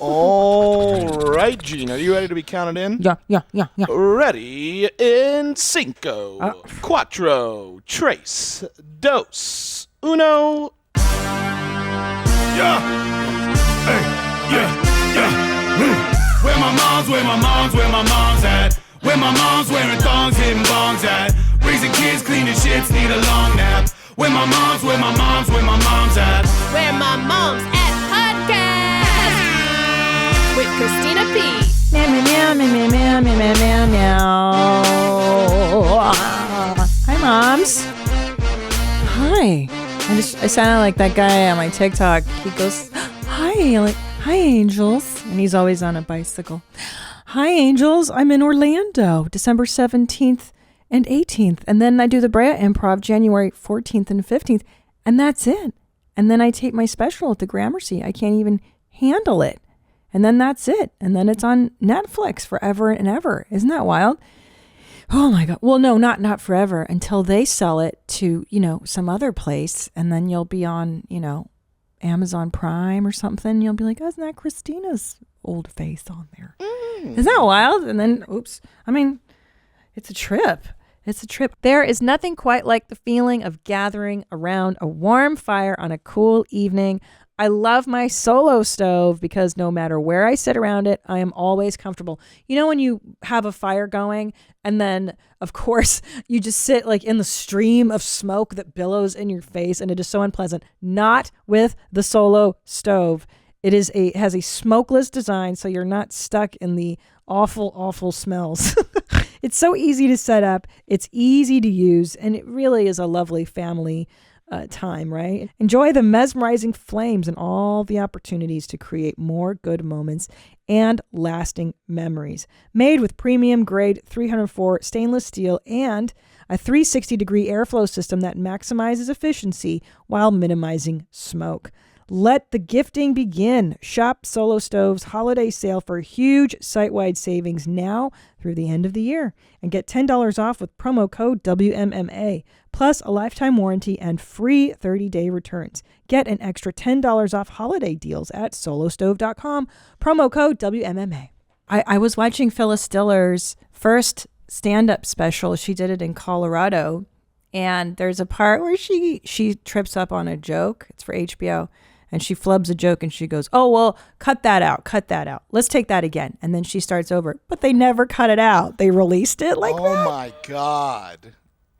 All right, Gene, are you ready to be counted in? Yeah. Ready in cinco, cuatro, tres, dos, uno. Yeah. Hey, yeah. Where my mom's at? Where my mom's wearing thongs, hitting bongs at? Raising kids, cleaning shits, need a long nap. Where my mom's at? Where My Mom's At podcast with Christina P. Meow. Hi, moms. Hi. I sounded like that guy on my TikTok. He goes, hi, like, hi, angels. And he's always on a bicycle. Hi, angels. I'm in Orlando, December 17th and 18th. And then I do the Brea Improv January 14th and 15th. And that's it. And then I take my special at the Gramercy. I can't even handle it. And then that's it. And then it's on Netflix forever and ever. Isn't that wild? Oh my God. Well, no, not forever, until they sell it to, some other place. And then you'll be on, Amazon Prime or something. You'll be like, oh, isn't that Christina's old face on there? Isn't that wild? And then, oops. I mean, it's a trip. It's a trip. There is nothing quite like the feeling of gathering around a warm fire on a cool evening. I love my solo stove because no matter where I sit around it, I am always comfortable. You know when you have a fire going and then, of course, you just sit like in the stream of smoke that billows in your face and it is so unpleasant. Not with the solo stove. It has a smokeless design, so you're not stuck in the awful smells. It's so easy to set up. It's easy to use, and it really is a lovely family time, right? Enjoy the mesmerizing flames and all the opportunities to create more good moments and lasting memories. Made with premium grade 304 stainless steel and a 360-degree airflow system that maximizes efficiency while minimizing smoke. Let the gifting begin. Shop Solo Stove's holiday sale for huge site-wide savings now through the end of the year. And get $10 off with promo code WMMA, plus a lifetime warranty and free 30-day returns. Get an extra $10 off holiday deals at solostove.com, promo code WMMA. I was watching Phyllis Diller's first stand-up special. She did it in Colorado. And there's a part where she trips up on a joke. It's for HBO. And she flubs a joke and she goes, oh, well, cut that out. Let's take that again. And then she starts over. But they never cut it out. They released it like that. Oh, my God.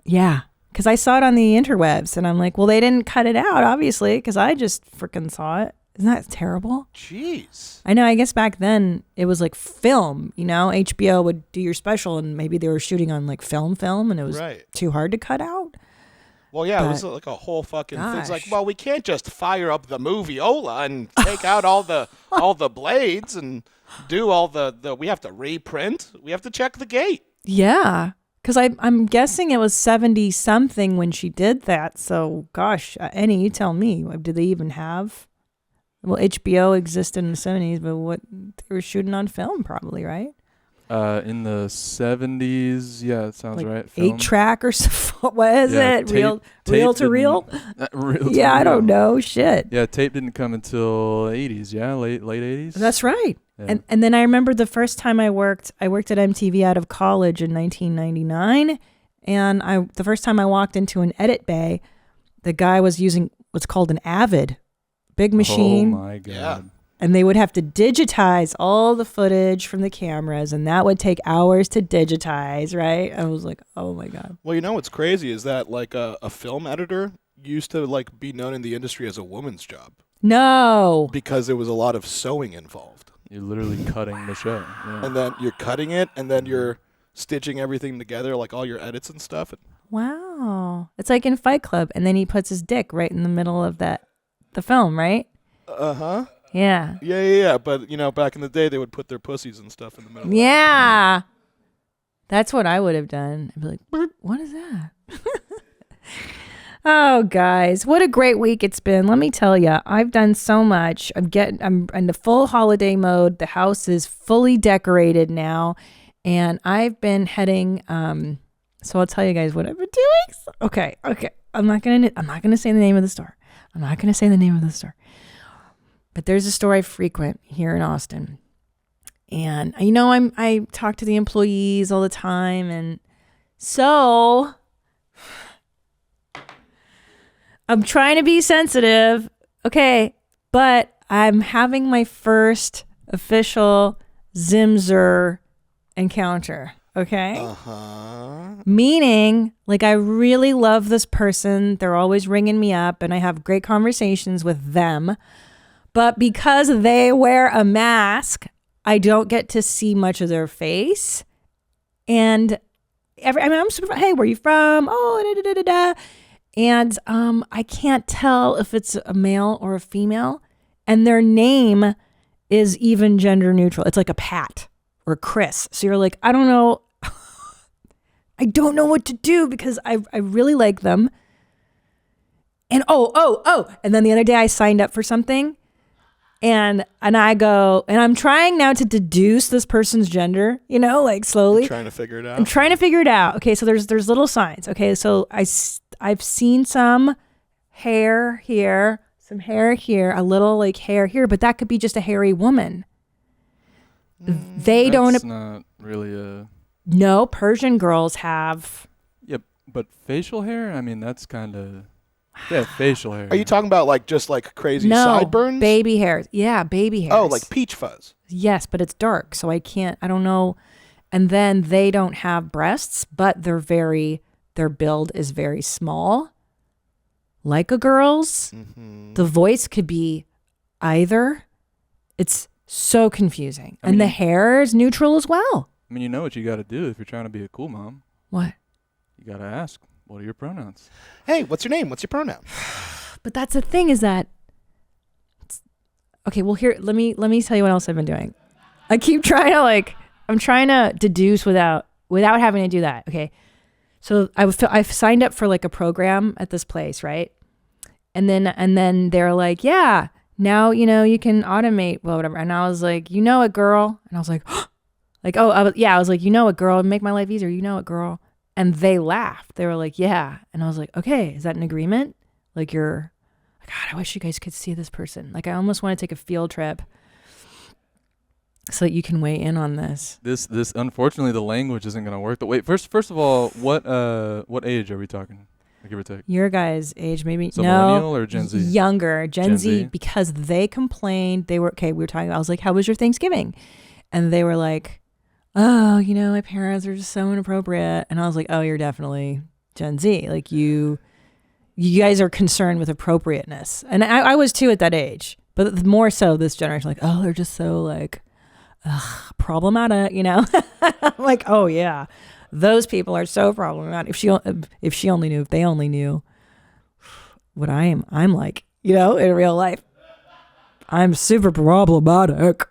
Yeah. Because I saw it on the interwebs. And I'm like, well, they didn't cut it out, obviously, because I just freaking saw it. Isn't that terrible? Jeez. I know. I guess back then it was like film, HBO would do your special and maybe they were shooting on like film and it was too hard to cut out. Well, yeah, it was like a whole fucking thing. It's like, well, we can't just fire up the movie-ola and take out all the blades and do all the we have to reprint. We have to check the gate. Yeah, because I'm guessing it was 70-something when she did that. So, gosh, Annie, you tell me. Did they even have... Well, HBO existed in the 70s, but what they were shooting on film probably, right? In the 70s, yeah, it sounds right. 8-track or something. What is it? Reel to reel? Yeah, I don't know. Shit. Yeah, tape didn't come until 80s, yeah, late 80s. That's right. Yeah. And then I remember the first time I worked at MTV out of college in 1999, and the first time I walked into an edit bay, the guy was using what's called an Avid, big machine. Oh my God. Yeah. And they would have to digitize all the footage from the cameras, and that would take hours to digitize, right? I was like, oh my God. Well, what's crazy is that like a film editor used to like be known in the industry as a woman's job. No. Because there was a lot of sewing involved. You're literally cutting the show. Yeah. And then you're cutting it, and then you're stitching everything together, like all your edits and stuff. Wow. It's like in Fight Club, and then he puts his dick right in the middle of the film, right? Uh-huh. Yeah. Yeah. But, back in the day, they would put their pussies and stuff in the middle. Yeah. That's what I would have done. I'd be like, what is that? Oh, guys, what a great week it's been. Let me tell you, I've done so much. I'm in the full holiday mode. The house is fully decorated now. And I've been heading, so I'll tell you guys what I've been doing. Okay. I'm not going to say the name of the store. But there's a store I frequent here in Austin. And I talk to the employees all the time. And so I'm trying to be sensitive. Okay. But I'm having my first official Zimzer encounter. Okay. Meaning, like, I really love this person. They're always ringing me up and I have great conversations with them. But because they wear a mask, I don't get to see much of their face. And I'm super, hey, where are you from? Oh, da, da, da, da, da. And I can't tell if it's a male or a female. And their name is even gender neutral. It's like a Pat or Chris. So you're like, I don't know. I don't know what to do because I really like them. And and then the other day I signed up for something and I go, and I'm trying now to deduce this person's gender, like slowly. You're trying to figure it out. I'm trying to figure it out. Okay, so there's little signs. Okay, so I've seen some hair here, some hair here, a little like hair here, but that could be just a hairy woman. That's not really a... No, Persian girls have... Yep, but facial hair? I mean, that's kind of... Yeah, facial hair. Are you talking about like just like crazy sideburns? Baby hairs. Yeah, baby hairs. Oh, like peach fuzz. Yes, but it's dark, so I don't know. And then they don't have breasts, but their build is very small. Like a girl's. Mm-hmm. The voice could be either. It's so confusing. And the hair is neutral as well. I mean, you know what you got to do if you're trying to be a cool mom. What? You got to ask, what are your pronouns? Hey, what's your name? What's your pronoun? But that's the thing is that... Okay, well, here, let me tell you what else I've been doing. I keep trying to I'm trying to deduce without having to do that. Okay. So I've signed up for like a program at this place, right? And then they're like, yeah, now, you can automate, well, whatever. And I was like, you know it, girl. And I was like, I was like, you know it, girl, make my life easier. You know it, girl. And they laughed. They were like, yeah. And I was like, okay, is that an agreement? Like God, I wish you guys could see this person. Like I almost want to take a field trip so that you can weigh in on this. This unfortunately the language isn't going to work. But wait, first of all, what age are we talking? Give or take. Your guys' age, maybe. So millennial or Gen Z? Younger, Gen Z, because they complained. They were we were talking. I was like, "How was your Thanksgiving?" And they were like, "Oh, my parents are just so inappropriate." And I was like, "Oh, you're definitely Gen Z. Like you guys are concerned with appropriateness." And I was too at that age, but more so this generation. Like, oh, they're just so like problematic, I'm like, oh yeah. Those people are so problematic. If she only knew, if they only knew what I'm like, in real life. I'm super problematic.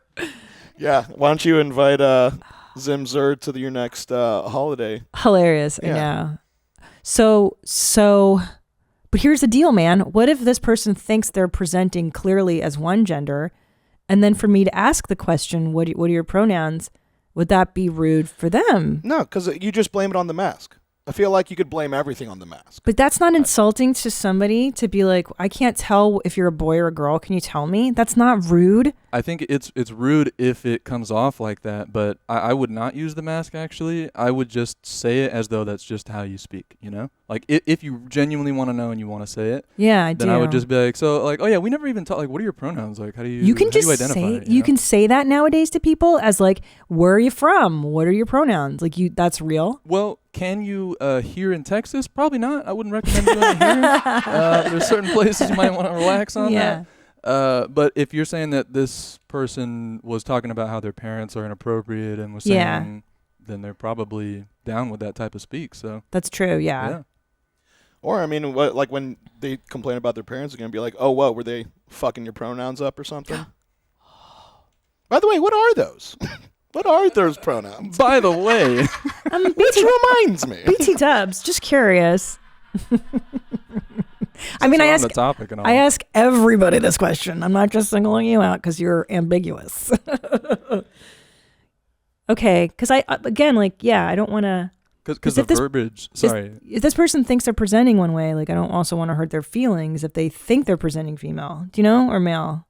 Yeah. Why don't you invite Zimzer to your next holiday? Hilarious. Yeah. I know. So, but here's the deal, man. What if this person thinks they're presenting clearly as one gender, and then for me to ask the question, what are your pronouns? Would that be rude for them? No, because you just blame it on the mask. I feel like you could blame everything on the mask. But that's not insulting to somebody to be like, I can't tell if you're a boy or a girl. Can you tell me? That's not rude. I think it's rude if it comes off like that, but I would not use the mask, actually. I would just say it as though that's just how you speak, Like, if you genuinely want to know and you want to say it, yeah, then I would just be like, oh, yeah, we never even talk, like, what are your pronouns? Like, how do you identify it? You can say that nowadays to people as, like, where are you from? What are your pronouns? Like, that's real. Well, can you here in Texas? Probably not. I wouldn't recommend doing it here. There's certain places you might want to relax on that. But if you're saying that this person was talking about how their parents are inappropriate and was saying, then they're probably down with that type of speak. So that's true. Yeah. Or like when they complain about their parents, they're gonna be like, "Oh, what were they fucking your pronouns up or something?" By the way, what are those? What are those pronouns? By the way, which reminds me, BT Dubs. Just curious. I mean, I ask everybody this question. I'm not just singling you out because you're ambiguous. Okay, because I don't want to. Because the verbiage. Sorry. If this person thinks they're presenting one way, like I don't also want to hurt their feelings if they think they're presenting female. Do you know, or male?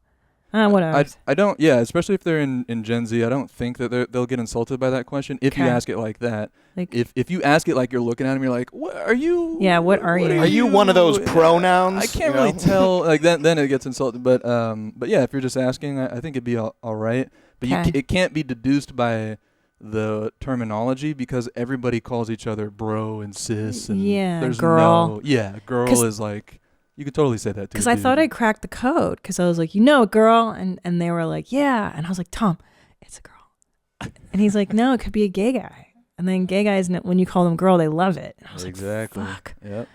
Whatever. I don't. Yeah, especially if they're in Gen Z, I don't think that they'll get insulted by that question if you ask it like that. Like, if you ask it like you're looking at them, you're like, "What are you?" Yeah, what are you? Are you one of those pronouns? I can't really tell. Like then it gets insulted. But yeah, if you're just asking, I think it'd be all right. But it can't be deduced by the terminology because everybody calls each other bro and sis and there's girl. Girl is like. You could totally say that too. Because I thought I cracked the code. Because I was like, girl. And they were like, yeah. And I was like, Tom, it's a girl. And he's like, no, it could be a gay guy. And then gay guys, when you call them girl, they love it. And I was exactly. like, fuck. Yep.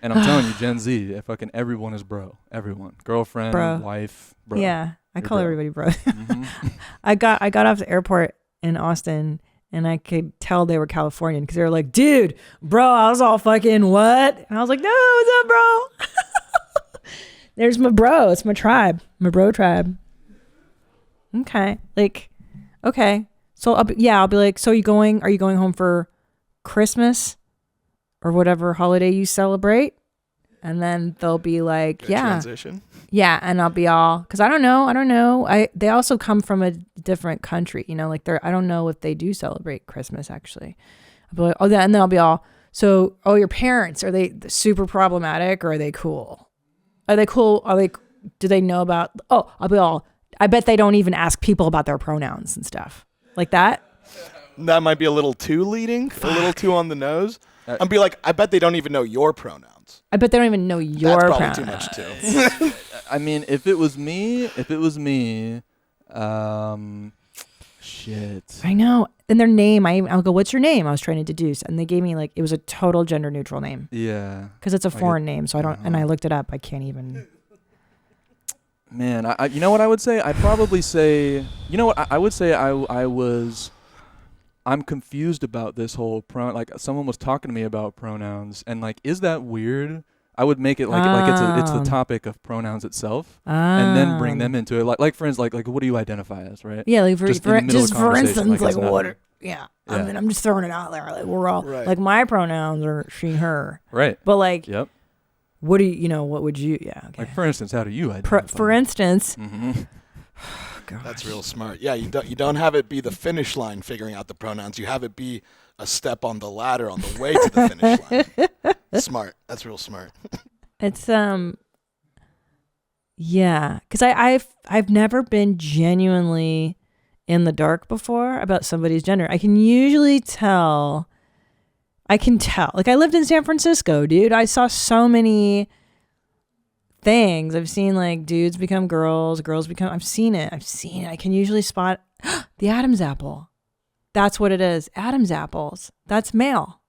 And I'm telling you, Gen Z, fucking everyone is bro. Everyone. Girlfriend, wife, bro. Yeah. I call everybody bro. Mm-hmm. I got off the airport in Austin. And I could tell they were Californian because they were like, dude, bro, I was all fucking what? And I was like, no, what's up, bro? There's my bro. It's my tribe. My bro tribe. Okay. Like, okay. So I'll be like, so are you going home for Christmas or whatever holiday you celebrate? And then they'll be like, transition. Yeah, and I'll be all, because I don't know. They also come from a different country, like I don't know if they do celebrate Christmas actually. I'll be like, and then I'll be all, so, your parents, are they super problematic or are they cool? Are they cool? Do they know about, I'll be all, I bet they don't even ask people about their pronouns and stuff like that. That might be a little too leading, a little too on the nose. I'd be like, I bet they don't even know your pronouns. I bet they don't even know your pronouns. That's probably too much too. I mean, if it was me, shit. I know. And their name, I'll go, what's your name? I was trying to deduce. And they gave me it was a total gender neutral name. Yeah. Because it's a foreign name. So I don't, and I looked it up. I can't even. Man, you know what I would say? I'd probably say, you know what? I would say I'm confused about this whole like someone was talking to me about pronouns and is that weird? I would make it it's the topic of pronouns itself and then bring them into it. Like for instance, like what do you identify as, right? Yeah, like for instance, like what? Yeah. I mean, I'm just throwing it out there. Like we're all like my pronouns are she, her. Right. But like, yep. What do you? What would you? Yeah. Okay. Like for instance, how do you identify? For instance. Mm-hmm. That's real smart. Yeah, you don't have it be the finish line figuring out the pronouns. You have it be a step on the ladder on the way to the finish line. Smart. That's real smart. It's yeah, because I've never been genuinely in the dark before about somebody's gender. I can usually tell. Like I lived in San Francisco, dude. I saw so many things. I've seen like dudes become girls become. I've seen it. I can usually spot the Adam's apple. That's what it is. Adam's apples. That's male.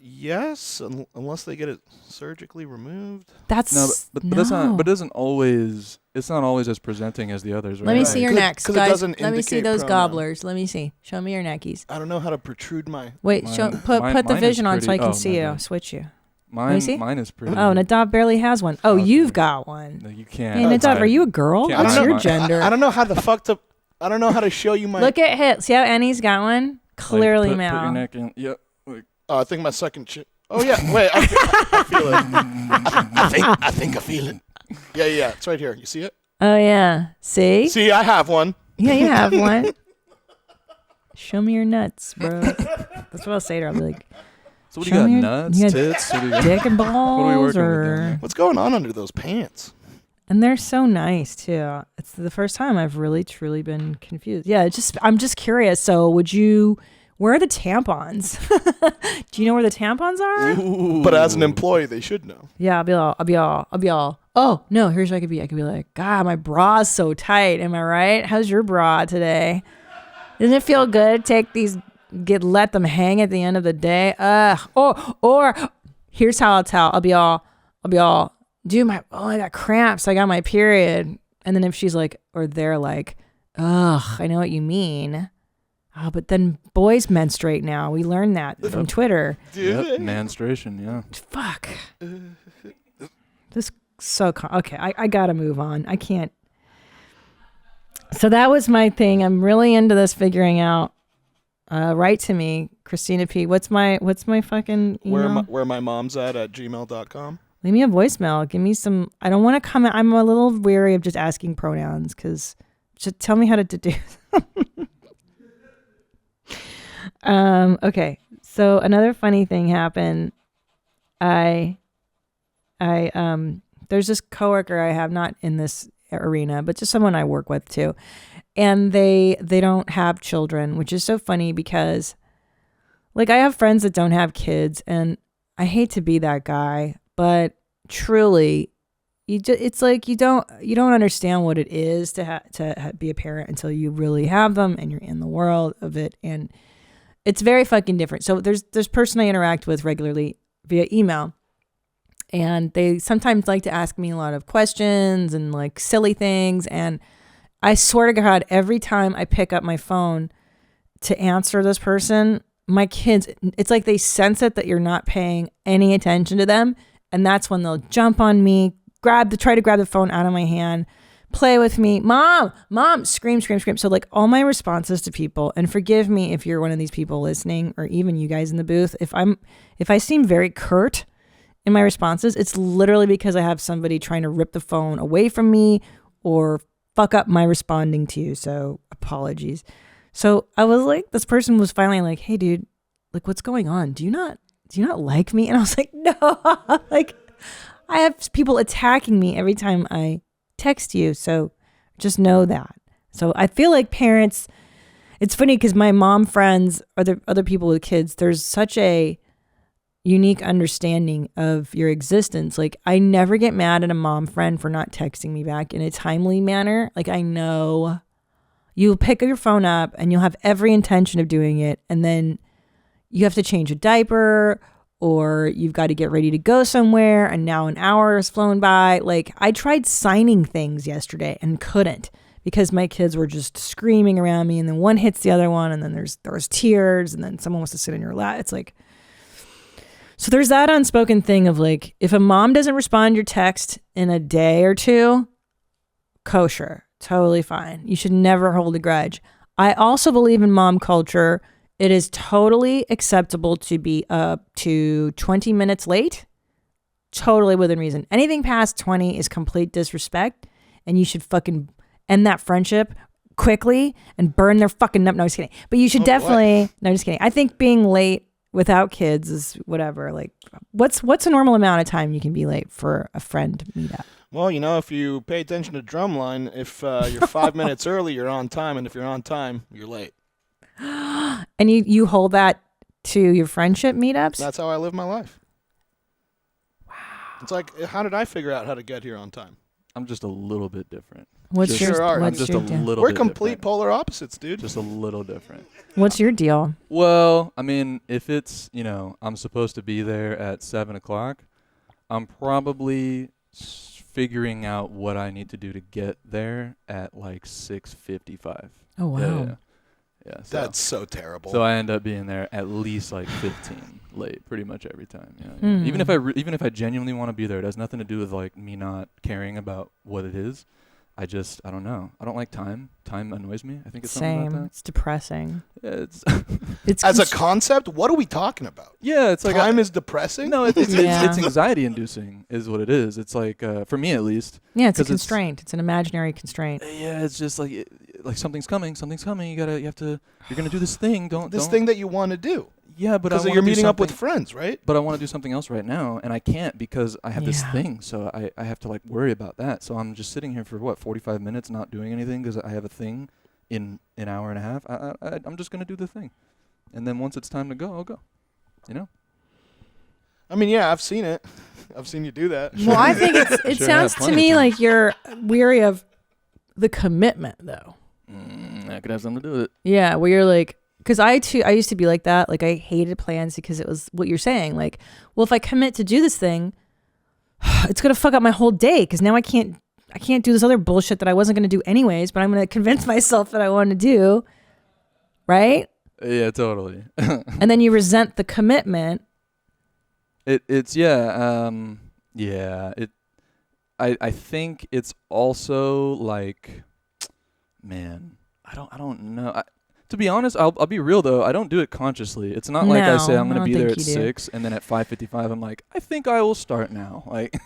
Yes, unless they get it surgically removed. That's but that's not. But isn't always. It's not always as presenting as the others. Right? Let me see your necks, guys. Let me see those gobblers. Let me see. Show me your neckies. I don't know how to protrude my. Wait, put the vision on so I can see you. I'll switch you. Mine is pretty. Oh, Nadav barely has one. Oh, you've got one. No, you can't. Hey, Nadav, are you a girl? What's your gender? I don't know how the fuck to. I don't know how to show you my. Look at hit. See how Annie's got one? Clearly male. Put your neck in. Yep. I think my second chin. Oh yeah, wait. I feel it. I think I feel it. Yeah. It's right here. You see it? Oh yeah. See, I have one. Yeah, you have one. Show me your nuts, bro. That's what I'll say to her. I'll be like, so what do you got? Nuts, tits, dick and balls, what are we working or with? What's going on under those pants? And they're so nice too. It's the first time I've really truly been confused. Yeah, I'm just curious. So where are the tampons? Do you know where the tampons are? Ooh. But as an employee, they should know. Yeah, I'll be all. Oh no, here's what I could be. I could be like, God, my bra's so tight. Am I right? How's your bra today? Doesn't it feel good? Let them hang at the end of the day. Or here's how I'll tell. I'll be all. Dude, I got cramps. I got my period. And then if she's like, or they're like, ugh, I know what you mean. Oh, but then boys menstruate now. We learned that from Twitter. Yep, menstruation, yeah. Fuck. This so okay. I gotta move on. I can't. So that was my thing. I'm really into this figuring out. Write to me, Christina P. What's my fucking email? WhereMyMomsAt @gmail.com. leave me a voicemail. Give me some. I don't want to comment. I'm a little weary of just asking pronouns because just tell me how to do. Okay. So another funny thing happened. There's this coworker I have, not in this arena, but just someone I work with too. And they don't have children, which is so funny because like I have friends that don't have kids and I hate to be that guy, but truly it's like you don't understand what it is to be a parent until you really have them and you're in the world of it. And it's very fucking different. So there's this person I interact with regularly via email. And they sometimes like to ask me a lot of questions and like silly things. And I swear to God, every time I pick up my phone to answer this person, my kids, it's like they sense it that you're not paying any attention to them. And that's when they'll jump on me, try to grab the phone out of my hand, play with me, mom, scream. So like all my responses to people, and forgive me if you're one of these people listening or even you guys in the booth, if I seem very curt in my responses, it's literally because I have somebody trying to rip the phone away from me or fuck up my responding to you. So apologies. So I was like, this person was finally like, hey dude, like what's going on? Do you not like me? And I was like, no, like I have people attacking me every time I text you. So just know that. So I feel like parents, it's funny because my mom friends, other people with kids, there's such a unique understanding of your existence. Like I never get mad at a mom friend for not texting me back in a timely manner. Like I know you'll pick your phone up and you'll have every intention of doing it. And then you have to change a diaper or you've got to get ready to go somewhere. And now an hour has flown by. Like I tried signing things yesterday and couldn't because my kids were just screaming around me. And then one hits the other one. And then there's tears. And then someone wants to sit in your lap. It's like, so there's that unspoken thing of like, if a mom doesn't respond to your text in a day or two, kosher, totally fine. You should never hold a grudge. I also believe in mom culture. It is totally acceptable to be up to 20 minutes late, totally within reason. Anything past 20 is complete disrespect and you should fucking end that friendship quickly and burn their fucking no, just kidding. But you should definitely, no, just kidding. I think being late without kids is whatever. Like what's a normal amount of time you can be late for a friend meetup? Well, if you pay attention to drumline, if you're 5 minutes early, you're on time. And if you're on time, you're late. And you hold that to your friendship meetups? That's how I live my life. Wow. It's like, how did I figure out how to get here on time? I'm just a little bit different. What's your little We're bit complete different. polar opposites, dude. Just a little different. What's your deal? Well, I mean, if it's, I'm supposed to be there at 7 o'clock, I'm probably figuring out what I need to do to get there at like 6:55. Oh, wow. Yeah, so that's so terrible. So I end up being there at least like 15 late, pretty much every time. Yeah. Mm. Even if I genuinely want to be there, it has nothing to do with like me not caring about what it is. I don't know. I don't like time. Time annoys me. I think it's something about that. It's depressing. Yeah, it's as a concept. What are we talking about? Yeah, it's like time is depressing. No, it's anxiety inducing is what it is. It's like for me at least. Yeah, it's a constraint. It's an imaginary constraint. Yeah, it's just like something's coming. You're gonna do this thing. This thing that you want to do. Yeah, but because you're meeting up with friends, right? But I want to do something else right now, and I can't because I have this thing. So I have to like worry about that. So I'm just sitting here for 45 minutes not doing anything because I have a thing in an hour and a half. I'm just gonna do the thing, and then once it's time to go, I'll go. I mean, yeah, I've seen it. I've seen you do that. Well, I think it sounds to me like you're weary of the commitment, though. That could have something to do with it. Yeah, where you're like. Because I used to be like that. Like I hated plans because it was what you're saying. Like, well, if I commit to do this thing, it's gonna fuck up my whole day. Because now I can't do this other bullshit that I wasn't gonna do anyways. But I'm gonna convince myself that I want to do. Right? Yeah, totally. And then you resent the commitment. I think it's also like, man, I don't know. To be honest, I'll be real though. I don't do it consciously. It's not like I say I'm going to be there at 6 and then at 5:55 I'm like, I think I will start now. Like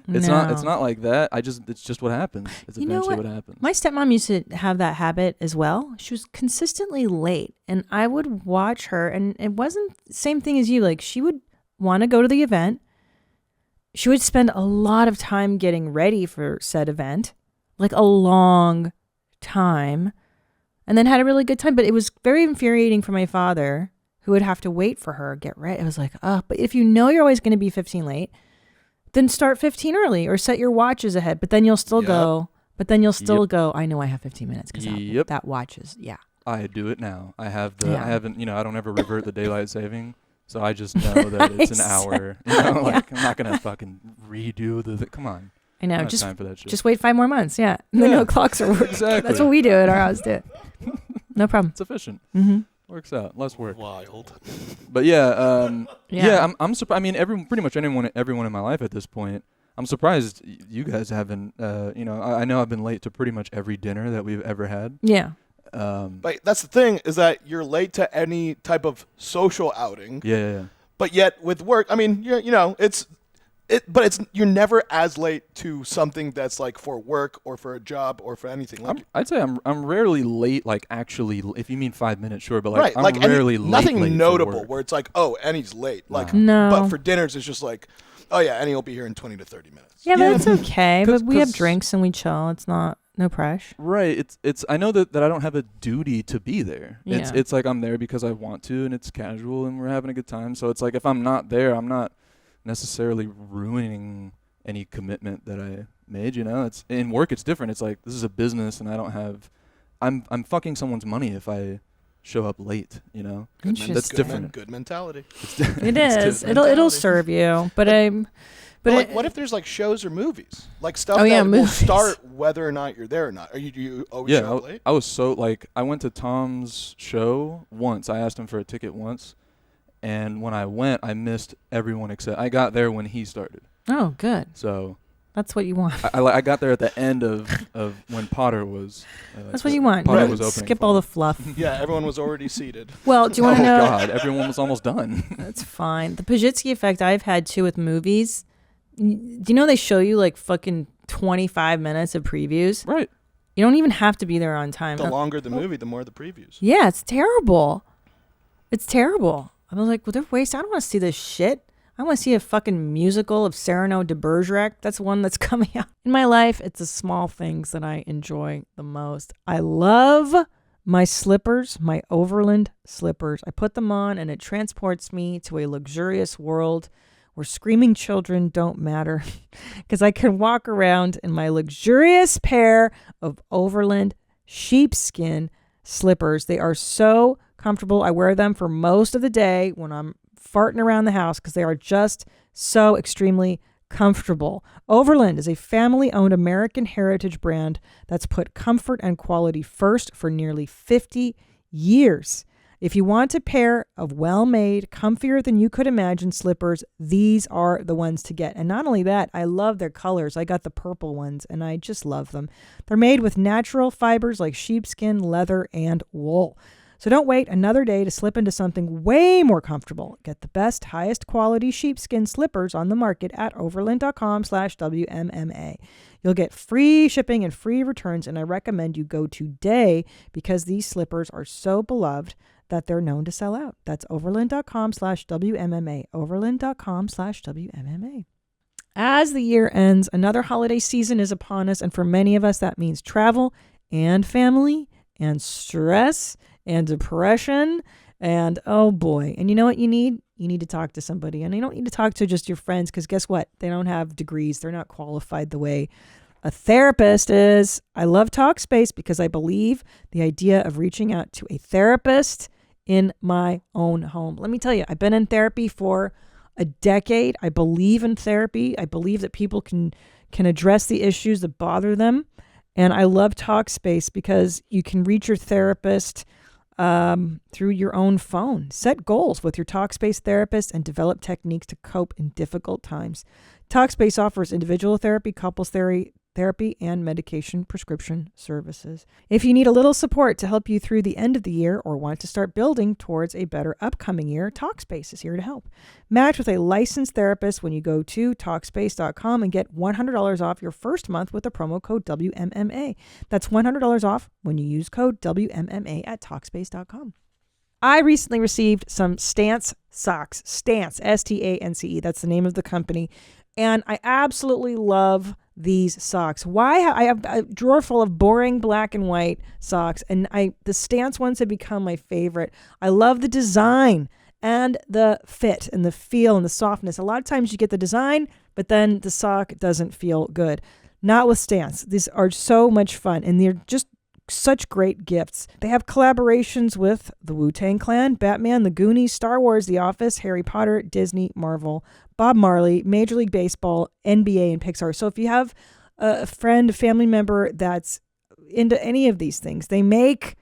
it's not like that. It's just what happens. It's eventually what happens. My stepmom used to have that habit as well. She was consistently late and I would watch her and it wasn't the same thing as you. Like she would want to go to the event. She would spend a lot of time getting ready for said event, like a long time. And then had a really good time. But it was very infuriating for my father, who would have to wait for her, get ready. It was like, but if you know you're always going to be 15 late, then start 15 early or set your watches ahead. But then you'll still go. But then you'll still go, I know I have 15 minutes because that watch is, I do it now. I haven't, I don't ever revert the daylight saving. So I just know that it's an hour. Like I'm not going to fucking redo come on. I know. Just time for that shit. Just wait 5 more months. Yeah. Then no clocks are working. Exactly. That's what we do at our house. Do it. No problem. It's efficient. Mm-hmm. Works out. Less work. Wild. But I'm surprised. I mean, pretty much everyone in my life at this point. I'm surprised you guys haven't. I know I've been late to pretty much every dinner that we've ever had. Yeah. But that's the thing is that you're late to any type of social outing. Yeah. But yet with work, I mean, you're never as late to something that's like for work or for a job or for anything. Like I'd say I'm rarely late. Like actually, if you mean 5 minutes, sure. But like right, I'm rarely late. Nothing notable where it's like, oh, Annie's late. Like, no. But for dinners, it's just like, oh yeah, Annie will be here in 20 to 30 minutes. Yeah, but it's okay. But we have drinks and we chill. It's not no pressure. Right. It's. I know that I don't have a duty to be there. Yeah. It's like I'm there because I want to, and it's casual, and we're having a good time. So it's like if I'm not there, I'm not necessarily ruining any commitment that I made. It's in work. It's different. It's like this is a business, and I don't have. I'm fucking someone's money if I show up late. That's different. Good mentality. It is. It'll serve you, but what if there's like shows or movies, like stuff that will start whether or not you're there or not? Do you always show up late? I was so I went to Tom's show once. I asked him for a ticket once, and when I went, I missed everyone except I got there when he started. Oh, good. So that's what you want. I got there at the end of when Potter was. That's what you want. Potter was opening. Skip all the fluff. Yeah, everyone was already seated. Well, do you want to know? Oh God, everyone was almost done. That's fine. The Pajitsky effect I've had too with movies. Do you know they show you like fucking 25 minutes of previews? Right. You don't even have to be there on time. The longer the movie, the more the previews. Yeah, it's terrible. It's terrible. I was like, well, they're wasting. I don't want to see this shit. I want to see a fucking musical of Cyrano de Bergerac. That's one that's coming out. In my life, it's the small things that I enjoy the most. I love my slippers, my Overland slippers. I put them on and it transports me to a luxurious world where screaming children don't matter because I can walk around in my luxurious pair of Overland sheepskin slippers. They are so comfortable. I wear them for most of the day when I'm farting around the house because they are just so extremely comfortable. Overland is a family-owned American heritage brand that's put comfort and quality first for nearly 50 years. If you want a pair of well-made, comfier than you could imagine slippers, these are the ones to get. And not only that, I love their colors. I got the purple ones, and I just love them. They're made with natural fibers like sheepskin, leather, and wool. So don't wait another day to slip into something way more comfortable. Get the best, highest quality sheepskin slippers on the market at overland.com/WMMA. You'll get free shipping and free returns, and I recommend you go today because these slippers are so beloved that they're known to sell out. That's overland.com/WMMA. Overland.com/WMMA. As the year ends, another holiday season is upon us, and for many of us, that means travel and family and stress and depression and oh boy. And you know what you need? You need to talk to somebody. And you don't need to talk to just your friends because guess what? They don't have degrees. They're not qualified the way a therapist is. I love Talkspace because I believe the idea of reaching out to a therapist in my own home. Let me tell you, I've been in therapy for a decade. I believe in therapy. I believe that people can address the issues that bother them. And I love Talkspace because you can reach your therapist through your own phone. Set goals with your Talkspace therapist and develop techniques to cope in difficult times. Talkspace offers individual therapy, couples therapy, therapy, and medication prescription services. If you need a little support to help you through the end of the year or want to start building towards a better upcoming year, Talkspace is here to help. Match with a licensed therapist when you go to Talkspace.com and get $100 off your first month with the promo code WMMA. That's $100 off when you use code WMMA at Talkspace.com. I recently received some Stance socks. Stance, S-T-A-N-C-E. That's the name of the company. And I absolutely love these socks. Why? I have a drawer full of boring black and white socks, and the Stance ones have become my favorite. I love the design and the fit and the feel and the softness. A lot of times you get the design, but then the sock doesn't feel good. Not with Stance. These are so much fun, and they're just such great gifts. They have collaborations with the Wu-Tang Clan, Batman, The Goonies, Star Wars, The Office, Harry Potter, Disney, Marvel, Bob Marley, Major League Baseball, NBA, and Pixar. So if you have a friend, a family member that's into any of these things, they make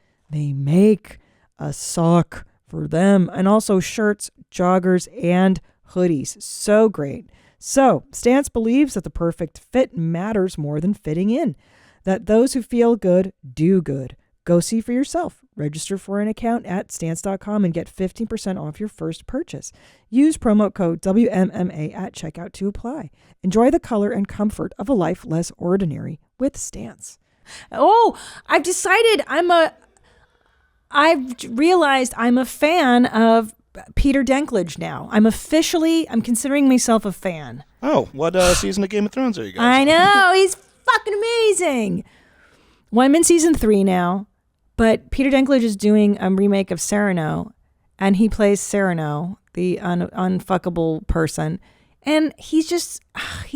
a sock for them, and also shirts, joggers, and hoodies. So great. So Stance believes that the perfect fit matters more than fitting in. That those who feel good do good. Go see for yourself. Register for an account at Stance.com and get 15% off your first purchase. Use promo code WMMA at checkout to apply. Enjoy the color and comfort of a life less ordinary with Stance. Oh, I've realized I'm a fan of Peter Dinklage now. I'm considering myself a fan. Oh, what season of Game of Thrones are you guys I on? know, he's fucking amazing. Well, I'm in season 3 now, but Peter Dinklage is doing a remake of Cyrano, and he plays Cyrano, the unfuckable person, and he's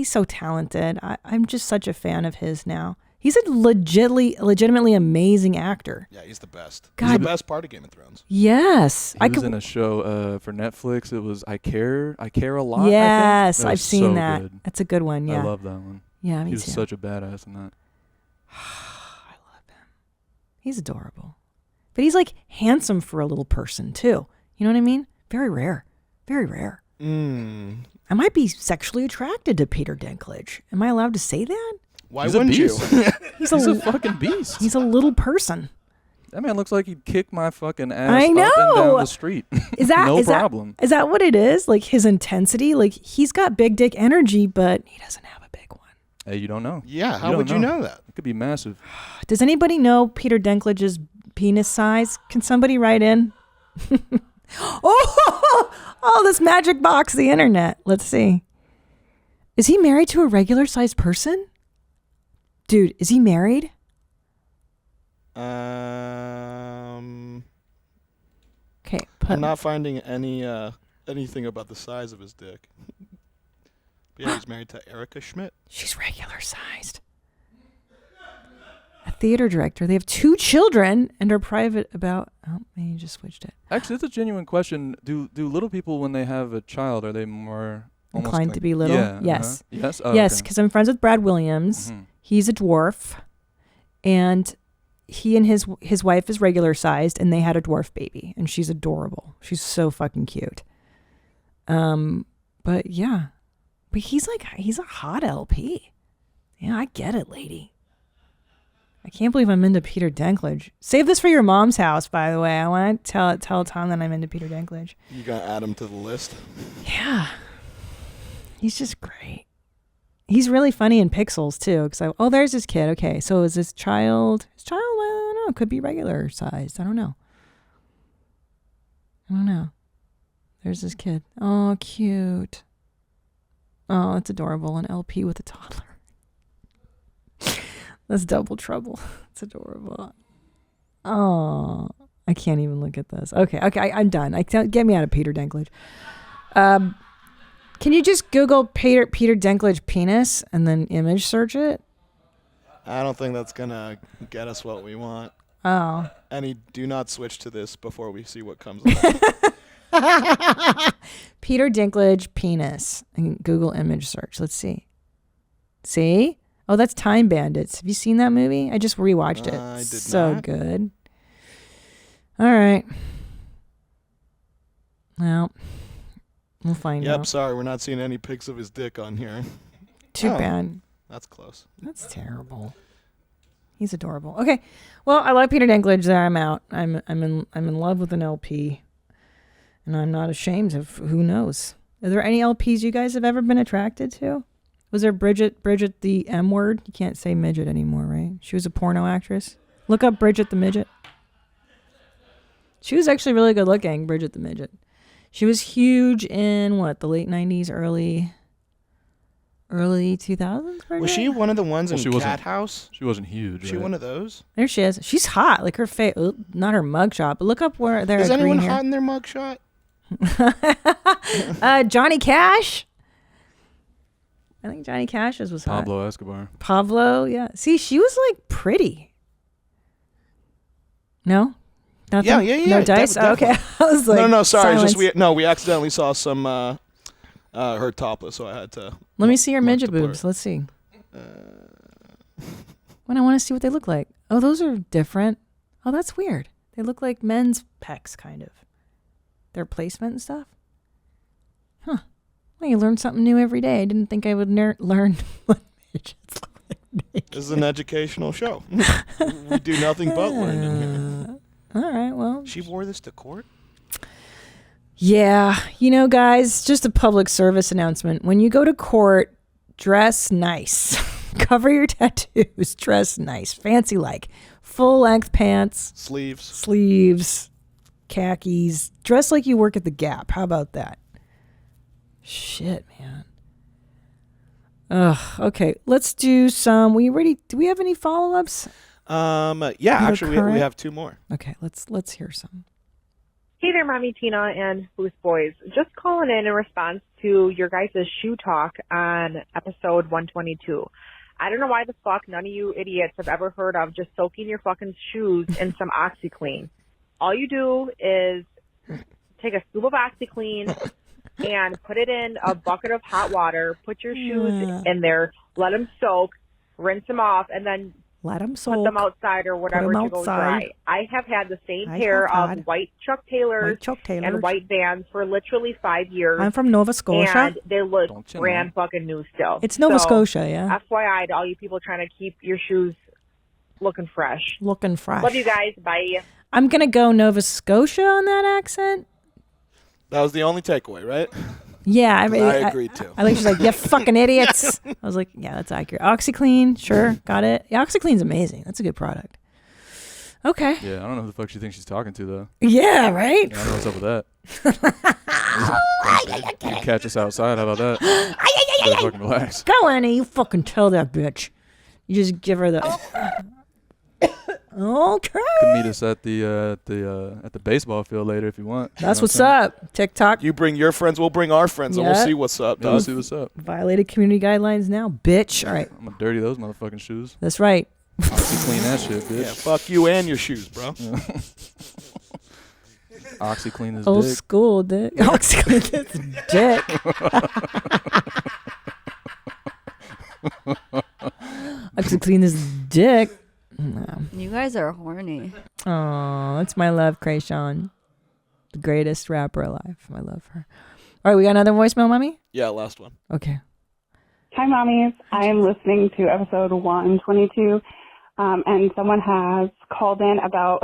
so talented. I'm just such a fan of his now. He's a legitimately amazing actor. Yeah, he's the best. God. He's the best part of Game of Thrones. Yes. He was in a show for Netflix. It was I Care a Lot. Yes, I think. I've seen so that. Good. That's a good one, yeah. I love that one. Yeah, me He was too. such a badass in that. I love him. He's adorable. But he's like handsome for a little person too. You know what I mean? Very rare. Very rare. I might be sexually attracted to Peter Dinklage. Am I allowed to say that? Why wouldn't you? He's a fucking beast. He's a little person. That man looks like he'd kick my fucking ass I know. up and down the street. Is that no is problem? Is that what it is? Like his intensity? Like he's got big dick energy, but he doesn't have a big one. Hey, you don't know. Yeah, how would you know that? It could be massive. Does anybody know Peter Dinklage's penis size? Can somebody write in? Oh, this magic box, the internet. Let's see. Is he married to a regular sized person? Dude, is he married? Okay, I'm not finding anything about the size of his dick. But yeah, he's married to Erica Schmidt. She's regular sized. A theater director. They have 2 children and are private about. Oh, maybe you just switched it. Actually, it's a genuine question. Do little people, when they have a child, are they more inclined to be little? Yeah, yes. Yes. Oh, yes, okay. because I'm friends with Brad Williams. Mm-hmm. He's a dwarf, and he and his wife is regular sized, and they had a dwarf baby, and she's adorable. She's so fucking cute. But yeah, but he's a hot LP. Yeah, I get it, lady. I can't believe I'm into Peter Dinklage. Save this for your mom's house, by the way. I want to tell Tom that I'm into Peter Dinklage. You gotta add him to the list. Yeah, he's just great. He's really funny in Pixels too. Because there's his kid. Okay, so is his child? I don't know. Could be regular sized. I don't know. There's his kid. Oh, cute. Oh, that's adorable. An LP with a toddler. That's double trouble. It's adorable. Oh, I can't even look at this. Okay, I'm done. Get me out of Peter Dinklage. Can you just Google Peter Dinklage penis and then image search it? I don't think that's gonna get us what we want. Oh. Annie, do not switch to this before we see what comes up. Peter Dinklage penis and Google image search. Let's see. See? Oh, that's Time Bandits. Have you seen that movie? I just rewatched it. I did so not. Good. All right. Well, we'll find out. Yep, sorry, we're not seeing any pics of his dick on here. Too bad. That's close. That's terrible. He's adorable. Okay, well, I like Peter Dinklage. There, I'm out. I'm in love with an LP, and I'm not ashamed of. Who knows? Are there any LPs you guys have ever been attracted to? Was there Bridget the M word? You can't say midget anymore, right? She was a porno actress. Look up Bridget the midget. She was actually really good looking, Bridget the midget. She was huge in the late 90s, early 2000s? Was she one of the ones in Cat House? She wasn't huge. Was she one of those? There she is. She's hot. Like her face, not her mugshot, but look up where they're. Is anyone hot in their mugshot? Johnny Cash. I think Johnny Cash's was hot. Pablo Escobar. Pablo, yeah. See, she was like pretty. No? Nothing? Yeah. No dice? Okay. I was like, no, sorry. silence. We accidentally saw some her topless, so I had to. Let me see her midget boobs. Let's see. When I want to see what they look like. Oh, those are different. Oh, that's weird. They look like men's pecs, kind of. Their placement and stuff. Huh. Well, you learn something new every day. I didn't think I would learn what midgets look like. This is an educational show. We do nothing but learn in here. All right, well. She wore this to court? Yeah. Guys, just a public service announcement. When you go to court, dress nice. Cover your tattoos. Dress nice. Fancy like. Full-length pants. Sleeves. Khakis. Dress like you work at the Gap. How about that? Shit, man. Ugh. Okay, let's do some. Do we have any follow-ups? Yeah, actually, we have two more. Okay, let's hear some. Hey there, Mommy Tina and Boost Boys. Just calling in response to your guys' shoe talk on episode 122. I don't know why the fuck none of you idiots have ever heard of just soaking your fucking shoes in some OxyClean. All you do is take a scoop of OxyClean and put it in a bucket of hot water, put your shoes in there, let them soak, rinse them off, and then let them soak. Put them outside or whatever to go dry. I have had the same pair of white Chuck Taylors and white Vans for literally 5 years. I'm from Nova Scotia. And they look brand fucking new still. It's Nova Scotia, yeah. FYI to all you people trying to keep your shoes looking fresh. Looking fresh. Love you guys. Bye. I'm going to go Nova Scotia on that accent. That was the only takeaway, right? Yeah, I agreed too. I think she's like, "You fucking idiots." I was like, "Yeah, that's accurate." OxyClean, sure, got it. Yeah, OxyClean's amazing. That's a good product. Okay. Yeah, I don't know who the fuck she thinks she's talking to though. Yeah, right. Yeah, I don't know what's up with that. You can catch us outside. How about that? Better fucking relax. Go, Annie. You fucking tell that bitch. You just give her the. Okay. You can meet us at the baseball field later if you want. That's what's up. TikTok. You bring your friends, we'll bring our friends, and we'll see what's up. Yeah, we'll see what's up. Violated community guidelines now, bitch. All right. I'm gonna dirty those motherfucking shoes. That's right. OxyClean that shit, bitch. Yeah, fuck you and your shoes, bro. Yeah. OxyClean is old dick. School dick. OxyClean is dick. OxyClean is dick. No. You guys are horny. Oh, that's my love, Krayshawn. The greatest rapper alive. I love her. All right, we got another voicemail, Mommy? Yeah, last one. Okay. Hi, Mommies. I am listening to episode 122, and someone has called in about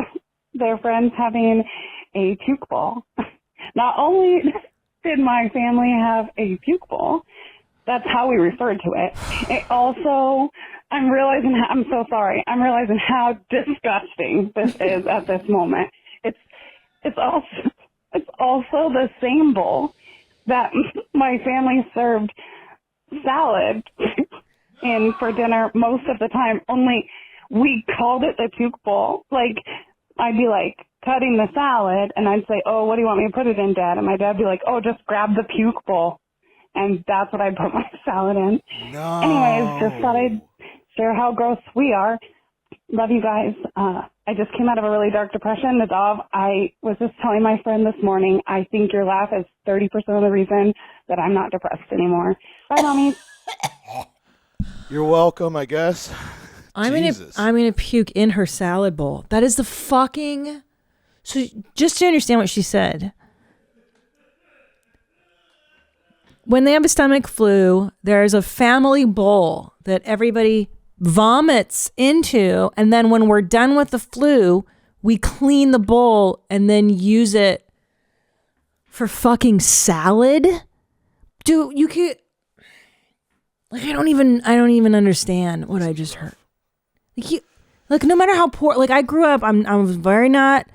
their friends having a puke ball. Not only did my family have a puke ball, that's how we referred to it. It also... I'm so sorry. I'm realizing how disgusting this is at this moment. It's also the same bowl that my family served salad in for dinner most of the time, only we called it the puke bowl. Like, I'd be like cutting the salad and I'd say, "Oh, what do you want me to put it in, Dad?" And my dad'd be like, "Oh, just grab the puke bowl." And that's what I'd put my salad in. No. Anyways, just thought I'd share how gross we are. Love you guys. I just came out of a really dark depression. Nadav, I was just telling my friend this morning, I think your laugh is 30% of the reason that I'm not depressed anymore. Bye, Mommy. You're welcome, I guess. I'm gonna puke in her salad bowl. That is the fucking... So just to understand what she said. when they have a stomach flu, there's a family bowl that everybody vomits into. And then when we're done with the flu, we clean the bowl and then use it for fucking salad. Dude, you could, like, I don't even understand what I just heard. Like, no matter how poor, like, I grew up, I was very not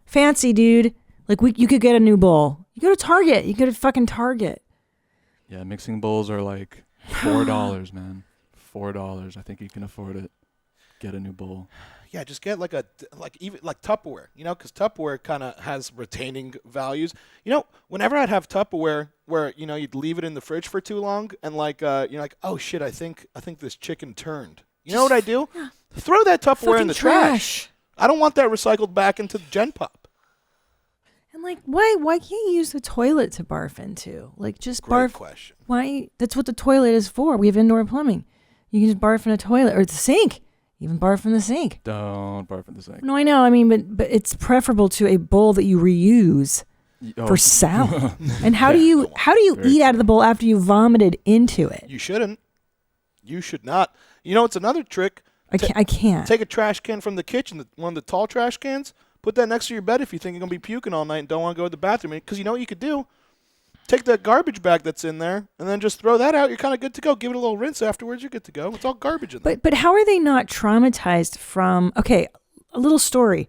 fancy, dude. Like, you could get a new bowl. You go to Target. You go to fucking Target. Yeah, mixing bowls are like $4, man. $4. I think you can afford it. Get a new bowl. Yeah, just get like Tupperware, because Tupperware kind of has retaining values. Whenever I'd have Tupperware where, you'd leave it in the fridge for too long and you're like, oh shit, I think this chicken turned. You know what I do? Yeah. Throw that Tupperware in the trash. I don't want that recycled back into the Gen Pop. And like, why can't you use the toilet to barf into? Like, just Great barf. Question. Why? That's what the toilet is for. We have indoor plumbing. You can just barf in a toilet or the sink. Even barf in the sink. Don't barf in the sink. No, I know. I mean, but it's preferable to a bowl that you reuse for salad. And how do you eat out of the bowl after you vomited into it? You shouldn't. You should not. It's another trick. I can't. Take a trash can from the kitchen, one of the tall trash cans. Put that next to your bed if you think you're going to be puking all night and don't want to go to the bathroom. Because you know what you could do? Take that garbage bag that's in there and then just throw that out. You're kind of good to go. Give it a little rinse afterwards. You're good to go. It's all garbage in there. But how are they not traumatized from... Okay, a little story.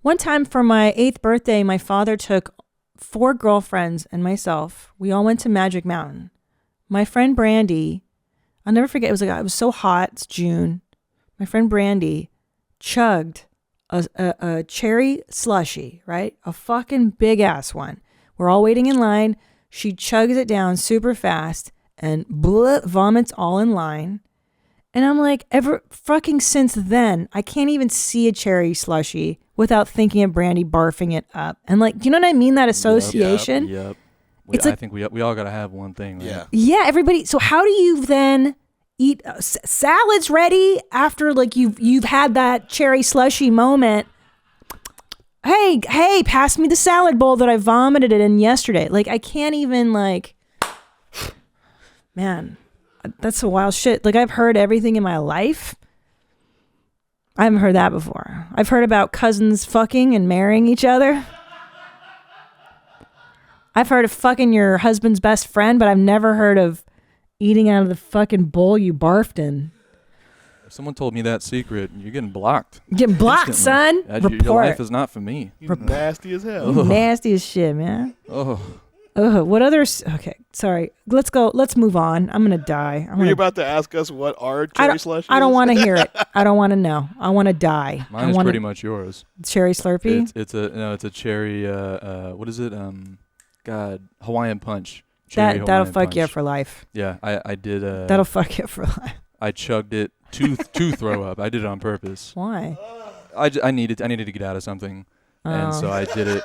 One time for my 8th birthday, my father took 4 girlfriends and myself. We all went to Magic Mountain. My friend Brandy, I'll never forget, it was so hot. It's June. My friend Brandy chugged a cherry slushie, right? A fucking big ass one. We're all waiting in line. She chugs it down super fast and vomits all in line. And I'm like, ever fucking since then, I can't even see a cherry slushie without thinking of Brandy barfing it up. And like, do you know what I mean? That association. Yep. I think we all got to have one thing. Right? Yeah. Yeah. Everybody. So how do you then eat salads ready after like you've had that cherry slushy moment? Hey, pass me the salad bowl that I vomited it in yesterday. Like, I can't even, like, man, that's some wild shit. Like, I've heard everything in my life. I haven't heard that before. I've heard about cousins fucking and marrying each other. I've heard of fucking your husband's best friend, but I've never heard of eating out of the fucking bowl you barfed in. If someone told me that secret, you're getting blocked. Getting blocked, son. Your life is not for me. You're nasty as hell. You nasty as shit, man. Oh. What others? Okay, sorry. Let's go. Let's move on. I'm gonna die. Were you about to ask us what our cherry slushie is? I don't want to hear it. I don't want to know. I want to die. Mine is pretty much yours. Cherry Slurpee? It's a cherry, what is it? Hawaiian Punch. That'll fuck you up for life. Yeah, I did. That'll fuck you up for life. I chugged it to throw up. I did it on purpose. Why? I needed to get out of something, and so I did it.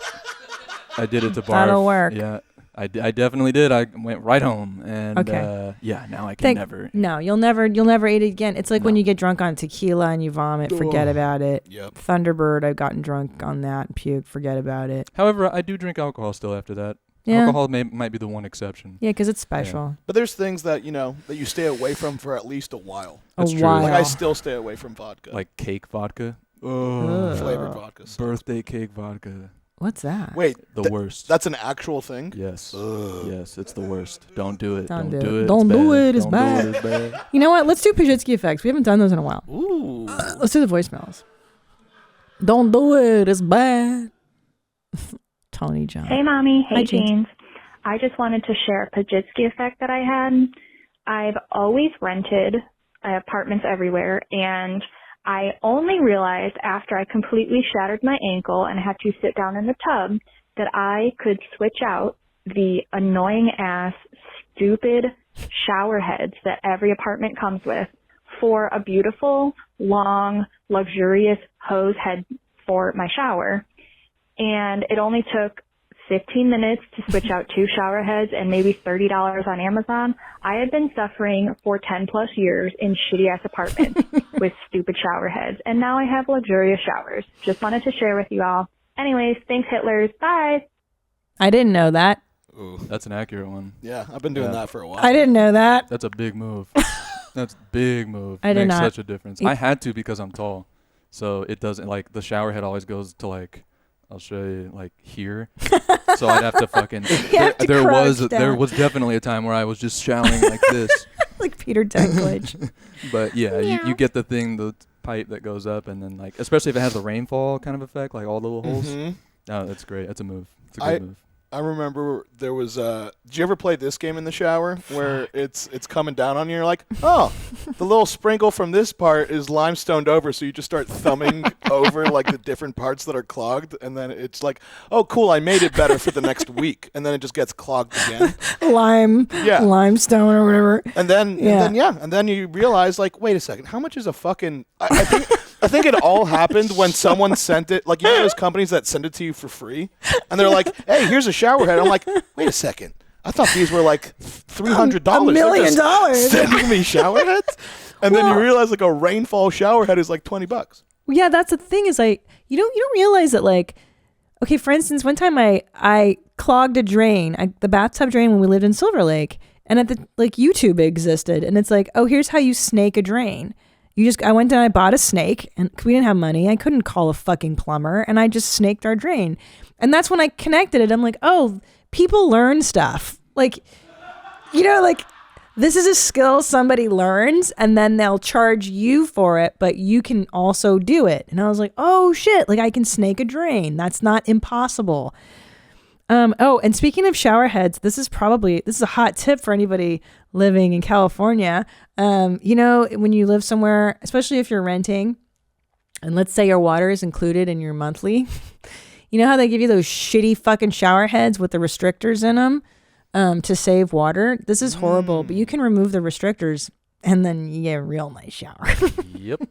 I did it to barf. That'll work. Yeah, I definitely did. I went right home, and now I can never. No, you'll never eat it again. It's like when you get drunk on tequila and you vomit. Forget about it. Yep. Thunderbird, I've gotten drunk on that and puked. Forget about it. However, I do drink alcohol still after that. Yeah. Alcohol might be the one exception. Yeah, because it's special. Yeah. But there's things that that you stay away from for at least a while. That's true. While. Like I still stay away from vodka. Like cake vodka. Flavored vodka. Birthday cake vodka. What's that? Wait, the worst. That's an actual thing? Yes. Ugh. Yes, it's the worst. Don't do it. Don't do do it. it. Don't do it. It's Don't bad. do it. It's bad. You know what? Let's do Pajitsky effects. We haven't done those in a while. Ooh. Let's do the voicemails. Don't do it. It's bad. Tony John. Hey, Mommy. Hey, Hi, Jeans. Jeans. I just wanted to share a Pajitsky effect that I had. I've always rented apartments everywhere, and I only realized after I completely shattered my ankle and had to sit down in the tub that I could switch out the annoying-ass, stupid shower heads that every apartment comes with for a beautiful, long, luxurious hose head for my shower. And it only took 15 minutes to switch out 2 shower heads and maybe $30 on Amazon. I had been suffering for 10 plus years in shitty ass apartments with stupid shower heads. And now I have luxurious showers. Just wanted to share with you all. Anyways, thanks Hitlers. Bye. I didn't know that. Ooh. That's an accurate one. Yeah, I've been doing that for a while. I didn't know that. That's a big move. That's a big move. I did Makes not. such a difference. I had to because I'm tall. So it doesn't, like, the shower head always goes to, like, I'll show you, like, here. So I'd have to fucking there was definitely a time where I was just showering like this. Like Peter Dinklage. But yeah, you get the pipe that goes up, and then, like, especially if it has the rainfall kind of effect, like all the little holes. No, that's great. That's a move. It's a good move. I remember there was did you ever play this game in the shower where it's coming down on you and you're like, oh, the little sprinkle from this part is limestoned over, so you just start thumbing over like the different parts that are clogged, and then it's like, oh cool, I made it better for the next week, and then it just gets clogged again. Limestone or whatever. And then you realize, like, wait a second, how much is a fucking I think it all happened when someone sent it, like, you know those companies that send it to you for free? And they're like, hey, here's a shower head. I'm like, wait a second. I thought these were like $300. $1 million. Sending me shower heads? And then you realize, like, a rainfall shower head is like $20. Yeah, that's the thing is, like, you don't realize that, like, okay, for instance, one time I clogged a drain, the bathtub drain when we lived in Silver Lake, and YouTube existed, and it's like, oh, here's how you snake a drain. I went down, I bought a snake, and we didn't have money. I couldn't call a fucking plumber, and I just snaked our drain. And that's when I connected it. I'm like, oh, people learn stuff. Like, like, this is a skill somebody learns, and then they'll charge you for it, but you can also do it. And I was like, oh shit, like, I can snake a drain. That's not impossible. And speaking of shower heads, this is a hot tip for anybody living in California. When you live somewhere, especially if you're renting, and let's say your water is included in your monthly, you know how they give you those shitty fucking shower heads with the restrictors in them to save water? This is horrible, but you can remove the restrictors and then you get a real nice shower. Yep.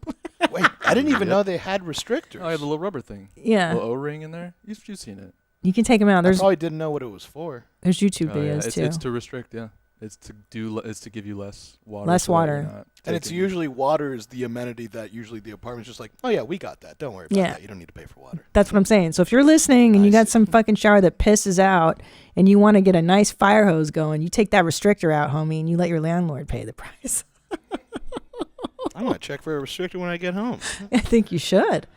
Wait, I didn't even know they had restrictors. Oh, yeah, the little rubber thing. Yeah. The O-ring in there. You've seen it. You can take them out. I probably didn't know what it was for. There's YouTube videos too. It's to restrict, yeah. It's to give you less water. Less water. And it's usually water is the amenity that usually the apartment's just like, oh yeah, we got that. Don't worry about that. You don't need to pay for water. That's what I'm saying. So if you're listening and you got some fucking shower that pisses out and you want to get a nice fire hose going, you take that restrictor out, homie, and you let your landlord pay the price. I'm going to check for a restrictor when I get home. I think you should.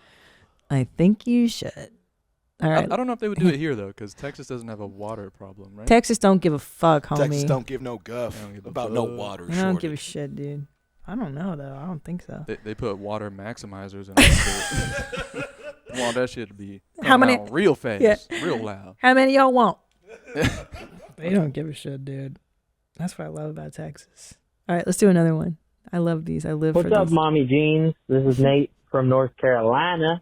All right. I don't know if they would do it here, though, because Texas doesn't have a water problem, right? Texas don't give a fuck, homie. Texas don't give no guff about no water shortage. I don't give a shit, dude. I don't know, though. I don't think so. They put water maximizers in it. I want that shit to be real fast, real loud. How many y'all want? They don't give a shit, dude. That's what I love about Texas. All right, let's do another one. I love these. I live for these. What's up, Mommy Jeans? This is Nate from North Carolina.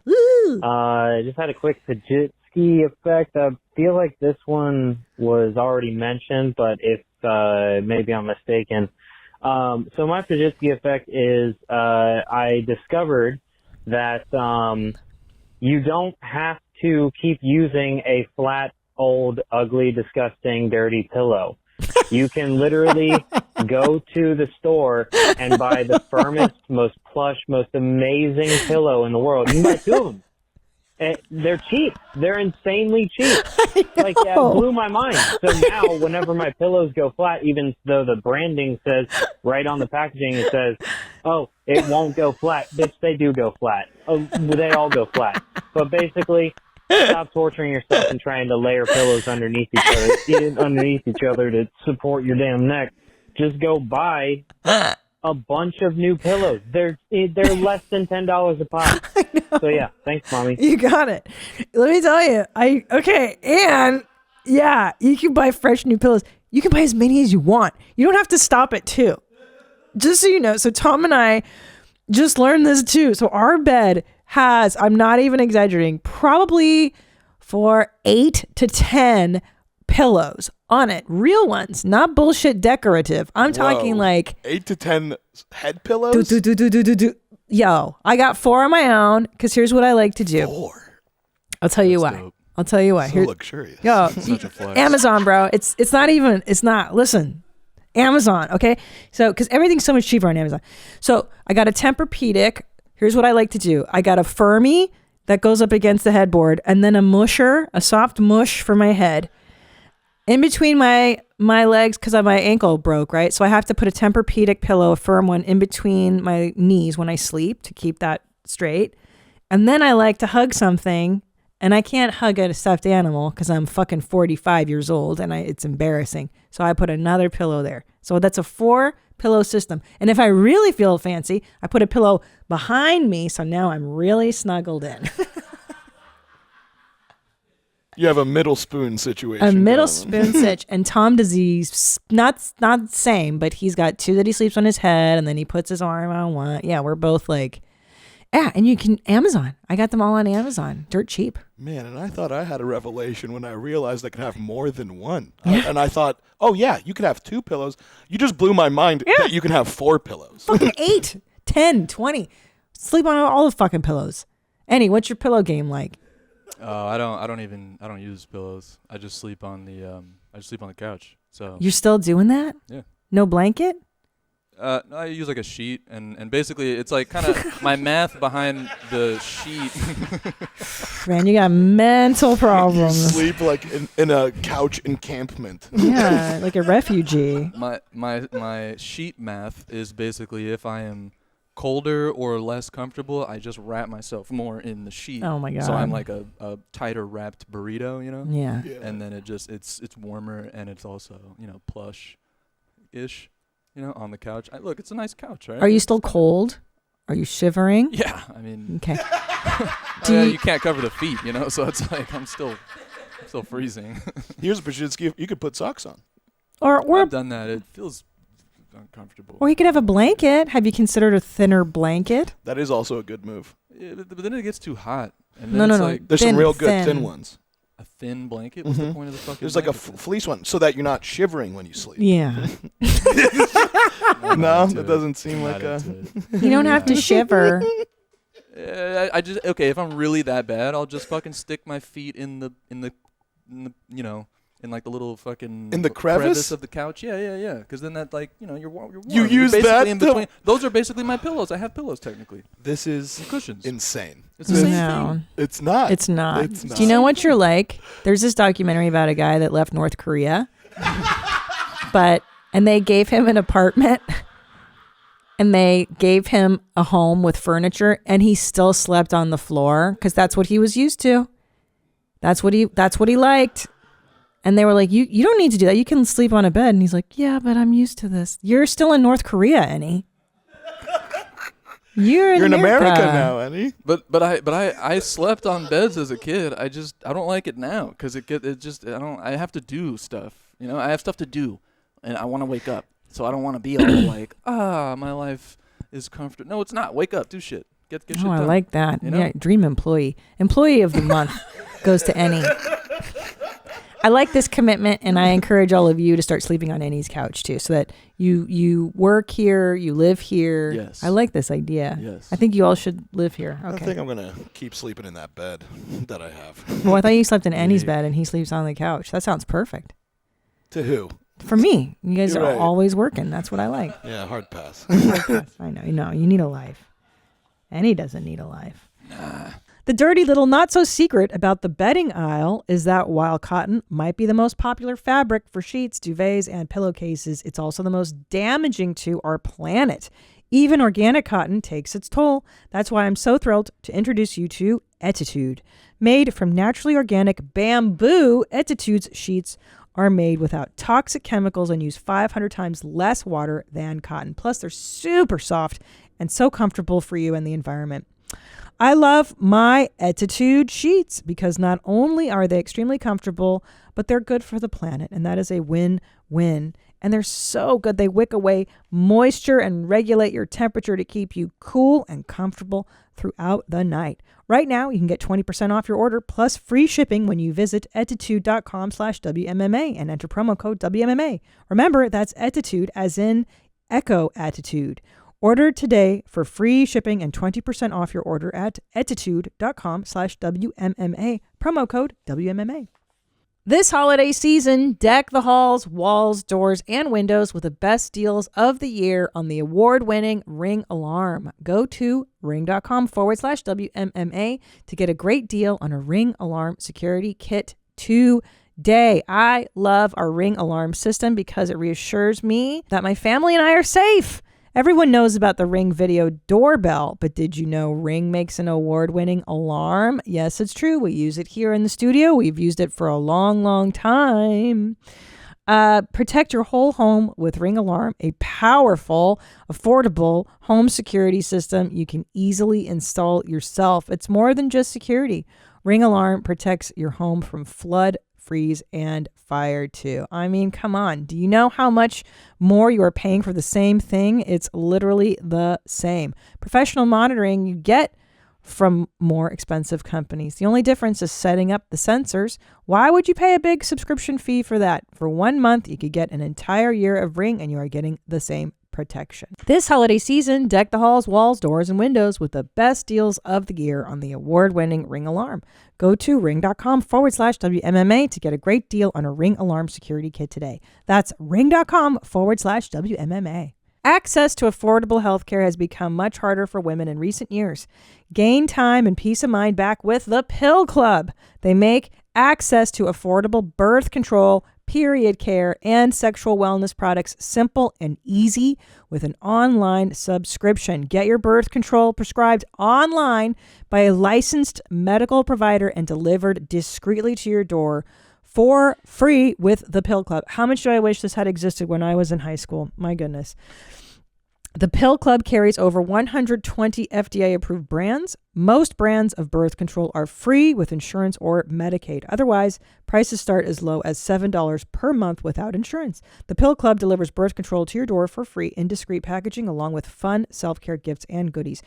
I just had a quick Pajitsky effect. I feel like this one was already mentioned, but if maybe I'm mistaken. So my Pajitsky effect is I discovered that you don't have to keep using a flat, old, ugly, disgusting, dirty pillow. You can literally go to the store and buy the firmest, most plush, most amazing pillow in the world. You can buy two of them. And they're cheap. They're insanely cheap. Like, it blew my mind. So now, whenever my pillows go flat, even though the branding says right on the packaging, it says, oh, it won't go flat. Bitch, they do go flat. Oh, they all go flat. But basically, stop torturing yourself and trying to layer pillows underneath each other to support your damn neck. Just go buy a bunch of new pillows. They're less than $10 a pop. So yeah, thanks, Mommy. You got it. Let me tell you. And yeah, you can buy fresh new pillows. You can buy as many as you want. You don't have to stop at 2. Just so you know. So Tom and I just learned this too. So our bed has, I'm not even exaggerating, probably for 8 to 10 pillows on it. Real ones, not bullshit decorative. I'm talking like 8 to 10 head pillows. Yo, I got 4 on my own because here's what I like to do. 4. I'll tell you why. Dope. I'll tell you why. So luxurious. Yo, Such a flex. Amazon, bro. It's not. Listen, Amazon. Okay, so because everything's so much cheaper on Amazon. So I got a Tempur-Pedic. Here's what I like to do. I got a Furmy that goes up against the headboard, and then a musher, a soft mush for my head. in between my legs because my ankle broke, right? So I have to put a Tempur-Pedic pillow, a firm one, in between my knees when I sleep to keep that straight. And then I like to hug something, and I can't hug a stuffed animal because I'm fucking 45 years old, and it's embarrassing. So I put another pillow there. So that's a 4-pillow system. And if I really feel fancy, I put a pillow behind me, so now I'm really snuggled in. You have a middle spoon situation. A middle spoon sitch. And Tom does not the same, but he's got 2 that he sleeps on his head, and then he puts his arm on one. Yeah, we're both like, yeah, and you can Amazon. I got them all on Amazon. Dirt cheap. Man, and I thought I had a revelation when I realized I could have more than one. And I thought, oh, yeah, you could have 2 pillows. You just blew my mind that you can have 4 pillows. Fucking 8, 10, 20. Sleep on all the fucking pillows. Annie, what's your pillow game like? Oh, I don't use pillows. I just sleep on the couch. So You're still doing that? Yeah. No blanket? No, I use like a sheet, and basically it's like kind of my math behind the sheet. Man, you got mental problems. Sleep like in a couch encampment. Yeah, like a refugee. My sheet math is basically if I am colder or less comfortable, I just wrap myself more in the sheet. Oh my God. So I'm like a tighter wrapped burrito, Yeah. And then it's warmer, and it's also, plush-ish, on the couch. Look, it's a nice couch, right? Are you still cold? Are you shivering? Yeah, I mean. Okay. You can't cover the feet, so it's like I'm still freezing. Here's a Pajitsky. You could put socks on. Or I've done that. It feels uncomfortable. Or you could have a blanket. Have you considered a thinner blanket? That is also a good move. Yeah, but then it gets too hot. And No. like, there's some real good thin ones. A thin blanket? What's the point of the fucking There's like a fleece one so that you're not shivering when you sleep. Yeah. No, that doesn't seem like a... You don't have to shiver. Okay, if I'm really that bad, I'll just fucking stick my feet in the in like the little fucking in the crevice of the couch. Yeah. Because then that you're warm. You use that in between. Those are basically my pillows. I have pillows technically. This is cushions. Insane. It's the same thing. It's not. It's not. Do you know what you're like? There's this documentary about a guy that left North Korea, and they gave him an apartment. And they gave him a home with furniture, and he still slept on the floor because that's what he was used to. That's what he liked. And they were like, you don't need to do that. You can sleep on a bed. And he's like, yeah, but I'm used to this. You're still in North Korea, Annie. You're in America now, Annie. But I slept on beds as a kid. I don't like it now because I have to do stuff. I have stuff to do, and I want to wake up. So I don't want to be all like, my life is comfortable. No, it's not. Wake up, do shit. Get shit done. I like that. Yeah, dream employee. Employee of the month goes to Annie. I like this commitment, and I encourage all of you to start sleeping on Annie's couch too, so that you work here, you live here. Yes. I like this idea. Yes. I think you all should live here. Okay. I think I'm gonna keep sleeping in that bed that I have. Well, I thought you slept in Annie's bed, and he sleeps on the couch. That sounds perfect. To who? For me. You guys You're are right. always working. That's what I like. Yeah, hard pass. I know. You need a life. Annie doesn't need a life. Nah. The dirty little not so secret about the bedding aisle is that while cotton might be the most popular fabric for sheets, duvets, and pillowcases, it's also the most damaging to our planet. Even organic cotton takes its toll. That's why I'm so thrilled to introduce you to Attitude. Made from naturally organic bamboo, Attitude's sheets are made without toxic chemicals and use 500 times less water than cotton. Plus, they're super soft and so comfortable for you and the environment. I love my Attitude sheets because not only are they extremely comfortable, but they're good for the planet, and that is a win-win. And they're so good. They wick away moisture and regulate your temperature to keep you cool and comfortable throughout the night. Right now, you can get 20% off your order plus free shipping when you visit attitude.com/WMMA and enter promo code WMMA. Remember, that's Attitude as in Echo Attitude. Order today for free shipping and 20% off your order at attitude.com/WMMA. Promo code WMMA. This holiday season, deck the halls, walls, doors, and windows with the best deals of the year on the award-winning Ring Alarm. Go to ring.com/WMMA to get a great deal on a Ring Alarm security kit today. day. I love our Ring alarm system because it reassures me that my family and I are safe. Everyone knows about the Ring video doorbell, but did you know Ring makes an award-winning alarm? Yes, it's true. We use it here in the studio. We've used it for a long, long time. Protect your whole home with Ring Alarm, a powerful, affordable home security system you can easily install yourself. It's more than just security. Ring Alarm protects your home from flood, freeze, and fire too. I mean, come on. Do you know how much more you are paying for the same thing? It's literally the same. Professional monitoring you get from more expensive companies. The only difference is setting up the sensors. Why would you pay a big subscription fee for that? For 1 month, you could get an entire year of Ring and you are getting the same protection. This holiday season, deck the halls, walls, doors, and windows with the best deals of the year on the award-winning Ring Alarm. Go to ring.com/WMMA to get a great deal on a Ring Alarm security kit today. That's ring.com/WMMA. Access to affordable healthcare has become much harder for women in recent years. Gain time and peace of mind back with the Pill Club. They make access to affordable birth control, period care, and sexual wellness products simple and easy with an online subscription. Get your birth control prescribed online by a licensed medical provider and delivered discreetly to your door for free with the Pill Club. How much do I wish this had existed when I was in high school? My goodness. The Pill Club carries over 120 FDA-approved brands. Most brands of birth control are free with insurance or Medicaid. Otherwise, prices start as low as $7 per month without insurance. The Pill Club delivers birth control to your door for free in discreet packaging along with fun self-care gifts and goodies.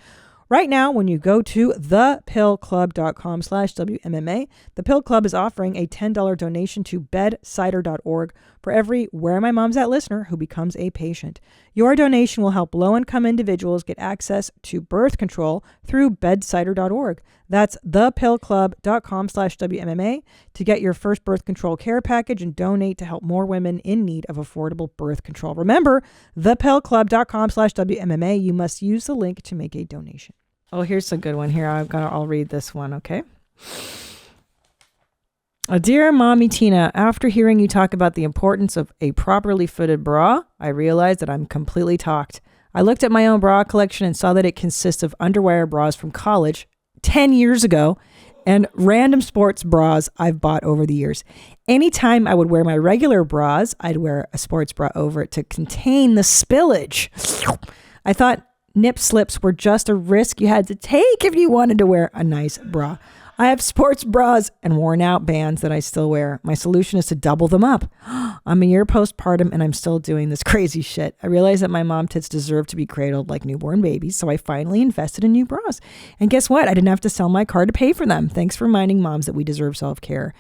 Right now, when you go to thepillclub.com/WMMA, the Pill Club is offering a $10 donation to bedsider.org for every Where My Mom's At listener who becomes a patient. Your donation will help low-income individuals get access to birth control through bedsider.org. That's thepillclub.com/WMMA to get your first birth control care package and donate to help more women in need of affordable birth control. Remember, thepillclub.com/WMMA. You must use the link to make a donation. Oh, here's a good one here. I'll read this one, okay? Dear Mommy Tina, after hearing you talk about the importance of a properly fitted bra, I realized that I'm completely talked. I looked at my own bra collection and saw that it consists of underwire bras from college 10 years ago and random sports bras I've bought over the years. Anytime I would wear my regular bras, I'd wear a sports bra over it to contain the spillage. I thought nip slips were just a risk you had to take if you wanted to wear a nice bra. I have sports bras and worn out bands that I still wear. My solution is to double them up. I'm a year postpartum and I'm still doing this crazy shit. I realized that my mom tits deserve to be cradled like newborn babies, so I finally invested in new bras. And guess what? I didn't have to sell my car to pay for them. Thanks for reminding moms that we deserve self-care.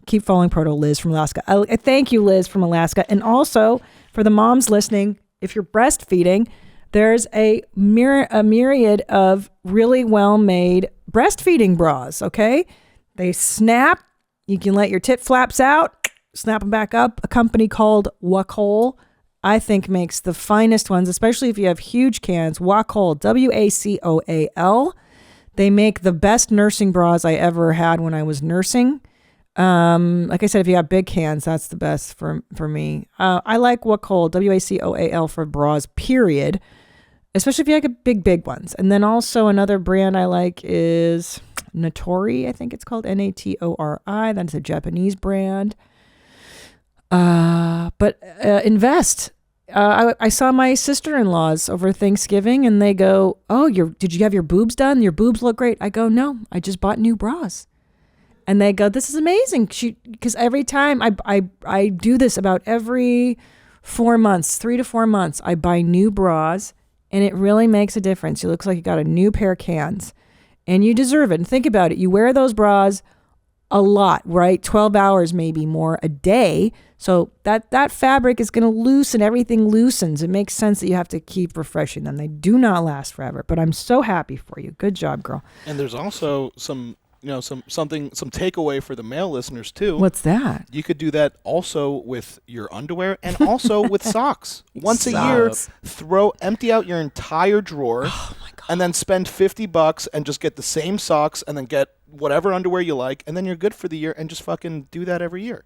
Keep following Proto Liz from Alaska. I thank you, Liz from Alaska. And also, for the moms listening, if you're breastfeeding, there's a myriad of really well-made breastfeeding bras, okay? They snap. You can let your tit flaps out, snap them back up. A company called Wacol, I think, makes the finest ones, especially if you have huge cans. Wacol, Wacol. They make the best nursing bras I ever had when I was nursing. Like I said, if you have big cans, that's the best for me. I like Wacol, Wacol for bras, period. Especially if you like big ones. And then also another brand I like is Natori. I think it's called Natori. That's a Japanese brand. But invest. I saw my sister-in-laws over Thanksgiving and they go, "Oh, did you have your boobs done? Your boobs look great." I go, "No, I just bought new bras." And they go, "This is amazing." Because every time I do this about every 4 months, 3 to 4 months, I buy new bras. And it really makes a difference. It looks like you got a new pair of cans. And you deserve it. And think about it. You wear those bras a lot, right? 12 hours, maybe more a day. So that fabric is going to loosen. Everything loosens. It makes sense that you have to keep refreshing them. They do not last forever. But I'm so happy for you. Good job, girl. And there's also some takeaway for the male listeners too. What's that? You could do that also with your underwear and also with socks. Once a year, empty out your entire drawer and then spend $50 and just get the same socks and then get whatever underwear you like and then you're good for the year and just fucking do that every year.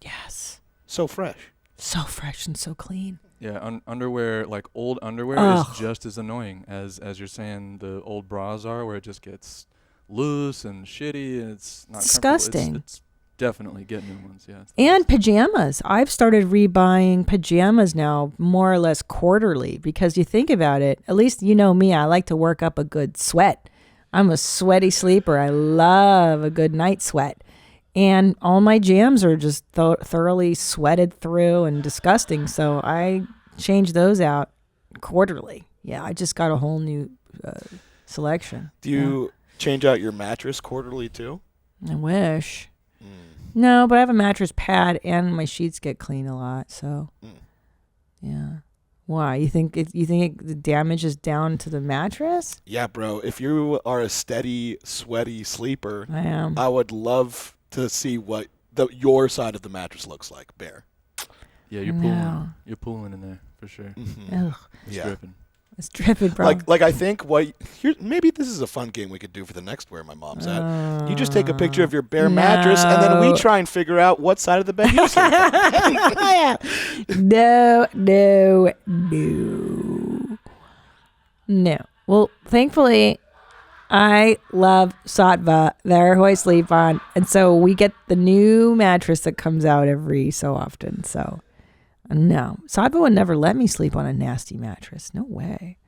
Yes. So fresh. So fresh and so clean. Yeah, underwear, like old underwear, is just as annoying as you're saying the old bras are, where it just gets loose and shitty, and it's not disgusting. It's definitely get new ones, yeah. And pajamas. I've started rebuying pajamas now, more or less quarterly, because you think about it, at least you know me, I like to work up a good sweat. I'm a sweaty sleeper. I love a good night sweat. And all my jams are just thoroughly sweated through and disgusting. So I change those out quarterly. Yeah, I just got a whole new selection. Do you change out your mattress quarterly too? I wish. No, but I have a mattress pad and my sheets get clean a lot. So, yeah. Why? You think the damage is down to the mattress? Yeah, bro. If you are a steady, sweaty sleeper, I am. I would love to see what your side of the mattress looks like, Bear. Yeah, you're pooling in there for sure. Ugh. It's dripping. It's dripping, bro. Like I think maybe this is a fun game we could do for the next Where My Mom's At. You just take a picture of your bare mattress, and then we try and figure out what side of the bed you sleep on. No. Well, thankfully, I love Sattva. They're who I sleep on. And so we get the new mattress that comes out every so often. So, no. Sattva would never let me sleep on a nasty mattress. No way.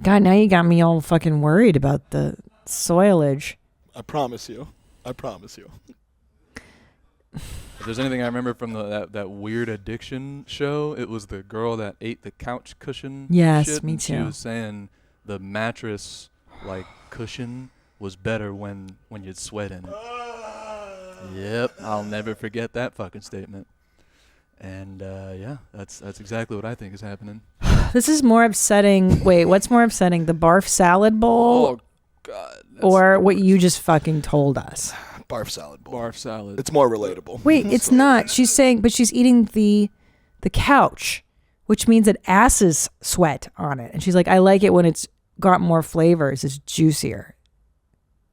God, now you got me all fucking worried about the soilage. I promise you. If there's anything I remember from that weird addiction show, it was the girl that ate the couch cushion. Yes, shit, me and too. She was saying the mattress cushion was better when you'd sweat in it. Yep, I'll never forget that fucking statement. And that's exactly what I think is happening. This is more upsetting. Wait, what's more upsetting? The barf salad bowl? Oh God. Or what you just fucking told us? Barf salad bowl. Barf salad. It's more relatable. Wait, it's not. She's saying, but she's eating the couch, which means that asses sweat on it. And she's like, I like it when it's got more flavors. It's juicier.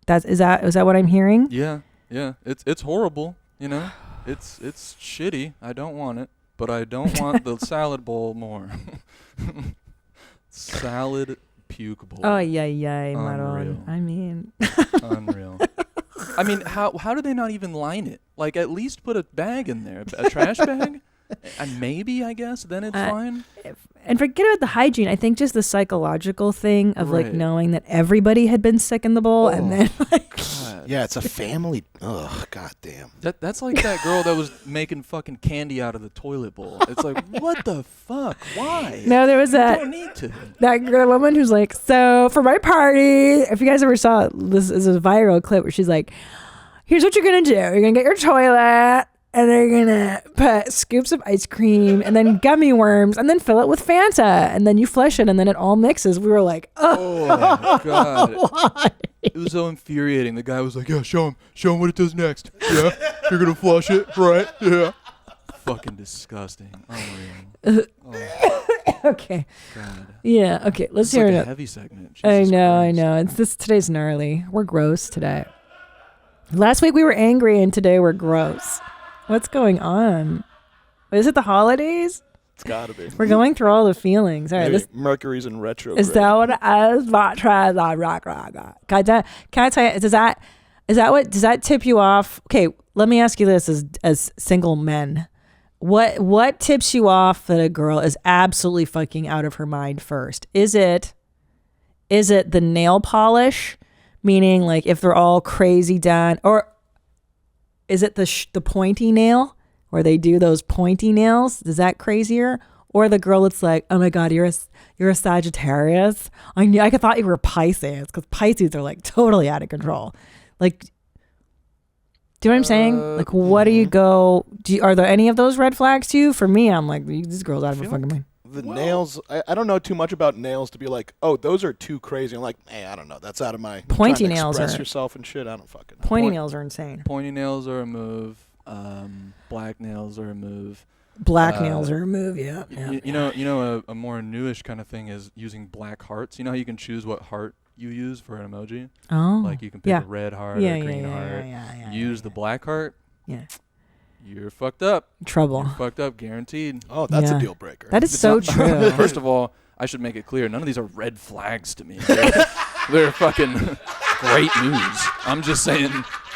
Is that what I'm hearing? Yeah. It's horrible. You know, it's shitty. I don't want it, but I don't want the salad bowl more. Salad puke bowl. Oh yeah, Maron. I mean, unreal. I mean, how do they not even line it? Like, at least put a bag in there, a trash bag, and maybe, I guess, then it's fine. And forget about the hygiene. I think just the psychological thing of knowing that everybody had been sick in the bowl, and then yeah, it's a family. Ugh, goddamn. That's like that girl that was making fucking candy out of the toilet bowl. It's like, what the fuck? Why? No, there was you don't need to. That woman who's like, so for my party, if you guys ever saw it, this is a viral clip where she's like, here's what you're gonna do. You're gonna get your toilet, and they're gonna put scoops of ice cream and then gummy worms and then fill it with Fanta, and then you flush it and then it all mixes. We were like, oh my God. Why? It was so infuriating. The guy was like, yeah, show him what it does next. Yeah, you're gonna flush it, right? Yeah. Fucking disgusting. Unreal. Okay. God. Yeah. Okay. Let's hear like it. A heavy segment. Jesus I know. Today's gnarly. We're gross today. Last week we were angry and today we're gross. What's going on? Is it the holidays? It's gotta be. We're going through all the feelings. All right, Mercury's in retrograde. Is that what it is? Can I tell you? Does that tip you off? Okay, let me ask you this: as single men, what tips you off that a girl is absolutely fucking out of her mind first? Is it the nail polish, meaning like if they're all crazy done, or is it the pointy nail? Where they do those pointy nails? Is that crazier? Or the girl that's like, oh my God, you're a Sagittarius? I thought you were Pisces, because Pisces are like totally out of control. Like, do you know what I'm saying? Like, what do you go? Are there any of those red flags to you? For me, I'm like, this girl's out of her fucking mind. The nails, I don't know too much about nails to be like, oh, those are too crazy. I'm like, hey, I don't know. That's out of my pointy nails. Express yourself and shit. I don't fucking know. Pointy nails are insane. Pointy nails are a move. Black nails are a move. Black nails are a move. Yeah. You know, a more newish kind of thing is using black hearts. You know how you can choose what heart you use for an emoji? Oh. Like you can pick a red heart or a green heart. Use the black heart. Yeah. you're fucked up. Trouble. You're fucked up, guaranteed. Oh, that's a deal breaker. That is so true. First of all, I should make it clear, none of these are red flags to me. They're fucking great news. I'm just saying,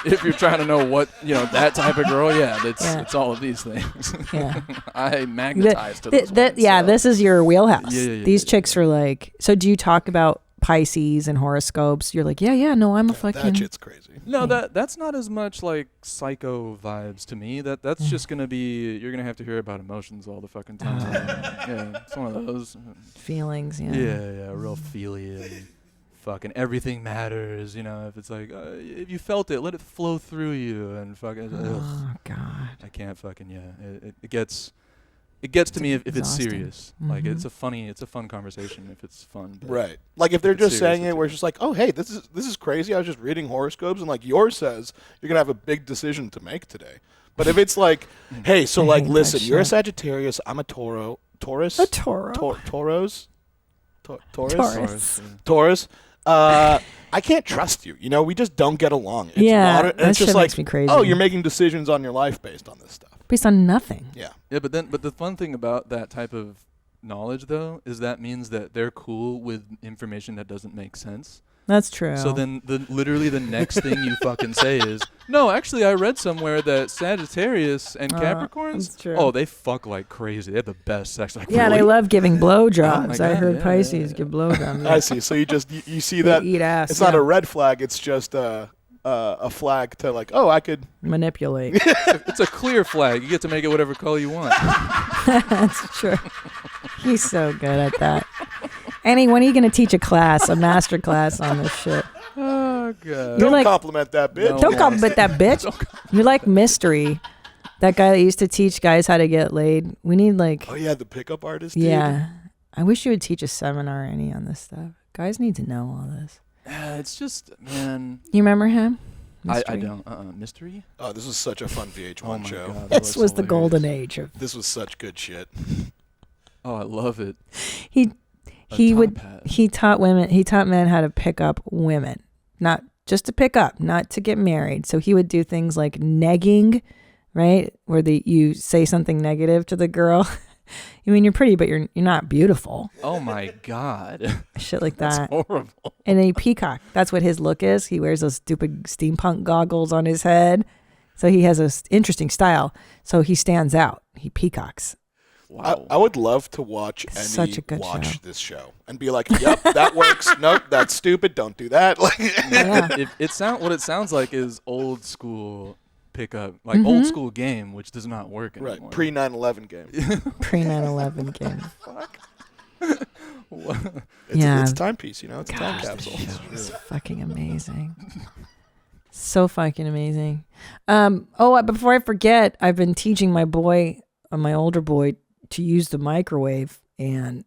if you're trying to know what, that type of girl, it's all of these things. Yeah. I magnetize to those ones, Yeah, this is your wheelhouse. These chicks are like, so do you talk about Pisces and horoscopes? You're like, no, I'm a fucking... That shit's crazy. No, that's not as much like psycho vibes to me. That's just going to be, you're going to have to hear about emotions all the fucking time. Yeah, it's one of those. Feelings, Yeah, real feely and fucking everything matters, if it's like, if you felt it, let it flow through you and fucking, oh, God. I can't fucking, it gets to me if it's serious. Mm-hmm. Like it's a fun conversation if it's fun. Right. Like if they're just saying it, where it's just like, oh hey, this is crazy. I was just reading horoscopes, and like yours says, you're gonna have a big decision to make today. But if it's like, hey, so like, listen, you're a Sagittarius, I'm a Taurus. A Toro. Taurus. I can't trust you. We just don't get along. It's that it's just shit like, makes me crazy. oh, you're making decisions on your life based on this stuff. Based on nothing. Yeah. Yeah, but the fun thing about that type of knowledge, though, is that means that they're cool with information that doesn't make sense. That's true. So then literally the next thing you fucking say is, no, actually I read somewhere that Sagittarius and Capricorns, they fuck like crazy. They have the best sex. Like, yeah, really? they love giving blowjobs. Oh I heard Pisces give blowjobs. I see. So you see that eat ass. It's not a red flag. It's just a flag to like, oh, I could manipulate. It's a clear flag. You get to make it whatever color you want. That's true. He's so good at that. Annie, when are you going to teach a master class on this shit? Oh, God. Don't compliment that bitch. Don't compliment that bitch. You're like Mystery. That guy that used to teach guys how to get laid. We need like... Oh, yeah, the pickup artist Yeah. dude? I wish you would teach a seminar, Annie, on this stuff. Guys need to know all this. It's just, man... You remember him? I don't. Mystery? Oh, this was such a fun VH1 show. God, this was the golden age of... This was such good shit. Oh, I love it. He taught men how to pick up women, not just to pick up, not to get married. So he would do things like negging, right? Where you say something negative to the girl. I mean, you're pretty, but you're not beautiful. Oh my God. Shit like that. That's horrible. And a peacock. That's what his look is. He wears those stupid steampunk goggles on his head. So he has an interesting style. So he stands out. He peacocks. Wow. I would love to watch Such a good watch show. this show and be like, yep, that works. Nope, that's stupid. Don't do that. What it sounds like is old school pickup, like old school game, which does not work anymore. Right, pre 9/11 game. Pre 9/11 game. Fuck. It's a timepiece, It's a time capsule. It's fucking amazing. So fucking amazing. Before I forget, I've been teaching my older boy to use the microwave, and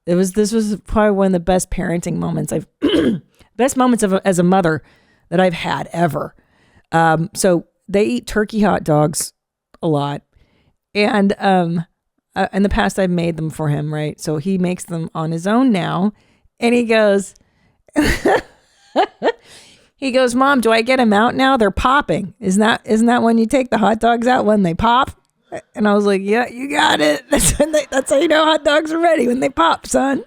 this was probably one of the best parenting moments as a mother that I've had ever. So they eat turkey hot dogs a lot, and in the past I've made them for him, right? So he makes them on his own now, and he goes, Mom, do I get them out now? They're popping. Isn't that when you take the hot dogs out, when they pop? And I was like, yeah, you got it. That's how you know hot dogs are ready, when they pop, son.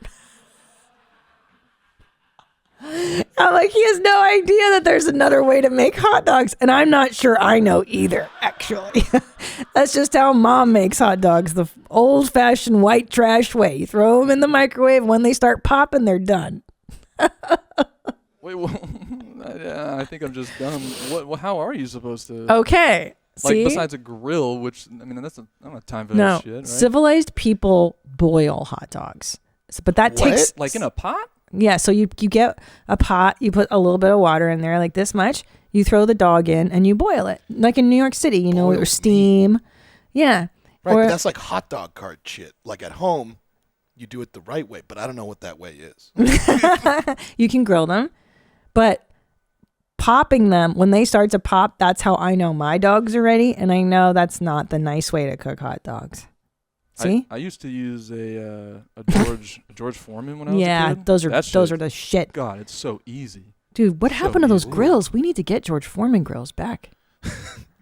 I'm like, he has no idea that there's another way to make hot dogs. And I'm not sure I know either, actually. That's just how Mom makes hot dogs, the old-fashioned white trash way. You throw them in the microwave. When they start popping, they're done. Wait, I think I'm just dumb. How are you supposed to... Okay. Like, see? besides a grill, which, I mean, I don't have time for No, that shit, right? civilized people boil hot dogs. But that takes... Like in a pot? Yeah, so you get a pot, you put a little bit of water in there, like this much, you throw the dog in, and you boil it. Like in New York City, or steam. Meat. Yeah. Right, but that's like hot dog cart shit. Like at home, you do it the right way, but I don't know what that way is. You can grill them, but popping them, when they start to pop, that's how I know my dogs are ready, and I know that's not the nice way to cook hot dogs. See? I used to use a George Foreman when I was a kid. Those are the shit. God, it's so easy. Dude, what happened to those grills? We need to get George Foreman grills back.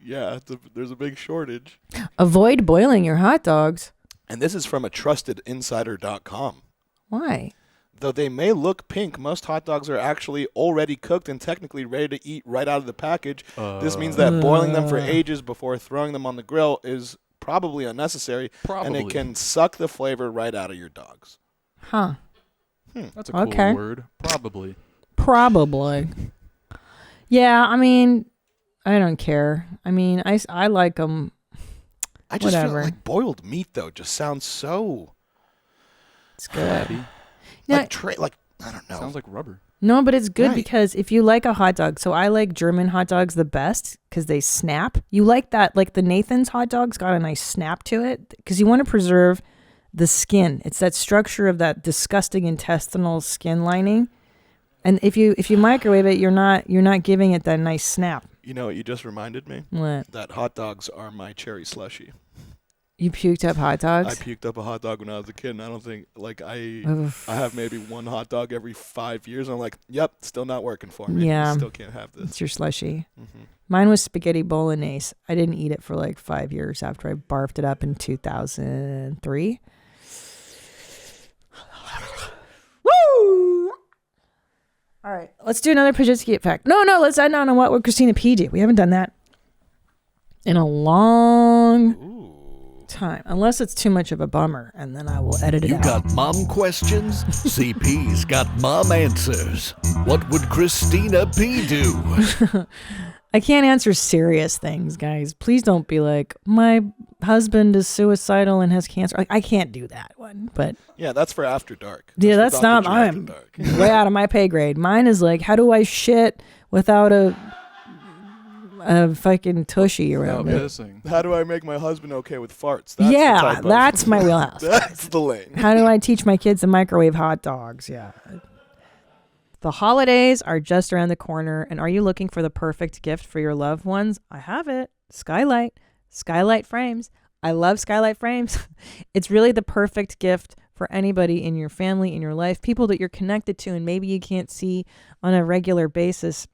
Yeah, there's a big shortage. Avoid boiling your hot dogs. And this is from a trustedinsider.com. Why? Though they may look pink, most hot dogs are actually already cooked and technically ready to eat right out of the package. This means that boiling them for ages before throwing them on the grill is probably unnecessary, and it can suck the flavor right out of your dogs. Huh. That's a cool word. Probably. Probably. Yeah, I mean, I don't care. I mean, I like them. I just feel like boiled meat, though, just sounds so... It's good. Like, I don't know. Sounds like rubber. No, but it's good because if you like a hot dog, so I like German hot dogs the best because they snap. You like that, like the Nathan's hot dog's got a nice snap to it because you want to preserve the skin. It's that structure of that disgusting intestinal skin lining. And if you microwave it, you're not giving it that nice snap. You know what you just reminded me? What? That hot dogs are my cherry slushie. You puked up hot dogs? I puked up a hot dog when I was a kid, and I don't think, like, I have maybe one hot dog every 5 years, and I'm like, yep, still not working for me. Yeah. Still can't have this. It's your slushie. Mm-hmm. Mine was spaghetti bolognese. I didn't eat it for like 5 years after I barfed it up in 2003. Woo! All right, let's do another Pajitsky effect. No, let's end on what would Christina P do. We haven't done that in a long time, unless it's too much of a bummer, and then I will edit it out. You got mom questions? CP's got mom answers. What would Christina P do? I can't answer serious things, guys. Please don't be like, my husband is suicidal and has cancer. Like, I can't do that one, but... Yeah, that's for after dark. That's not... I'm way out of my pay grade. Mine is like, how do I shit without a fucking tushy around it? How do I make my husband okay with farts? That's my wheelhouse. That's the lane. How do I teach my kids to microwave hot dogs? Yeah. The holidays are just around the corner, and are you looking for the perfect gift for your loved ones? I have it. Skylight frames. I love skylight frames. It's really the perfect gift for anybody in your family, in your life, people that you're connected to and maybe you can't see on a regular basis.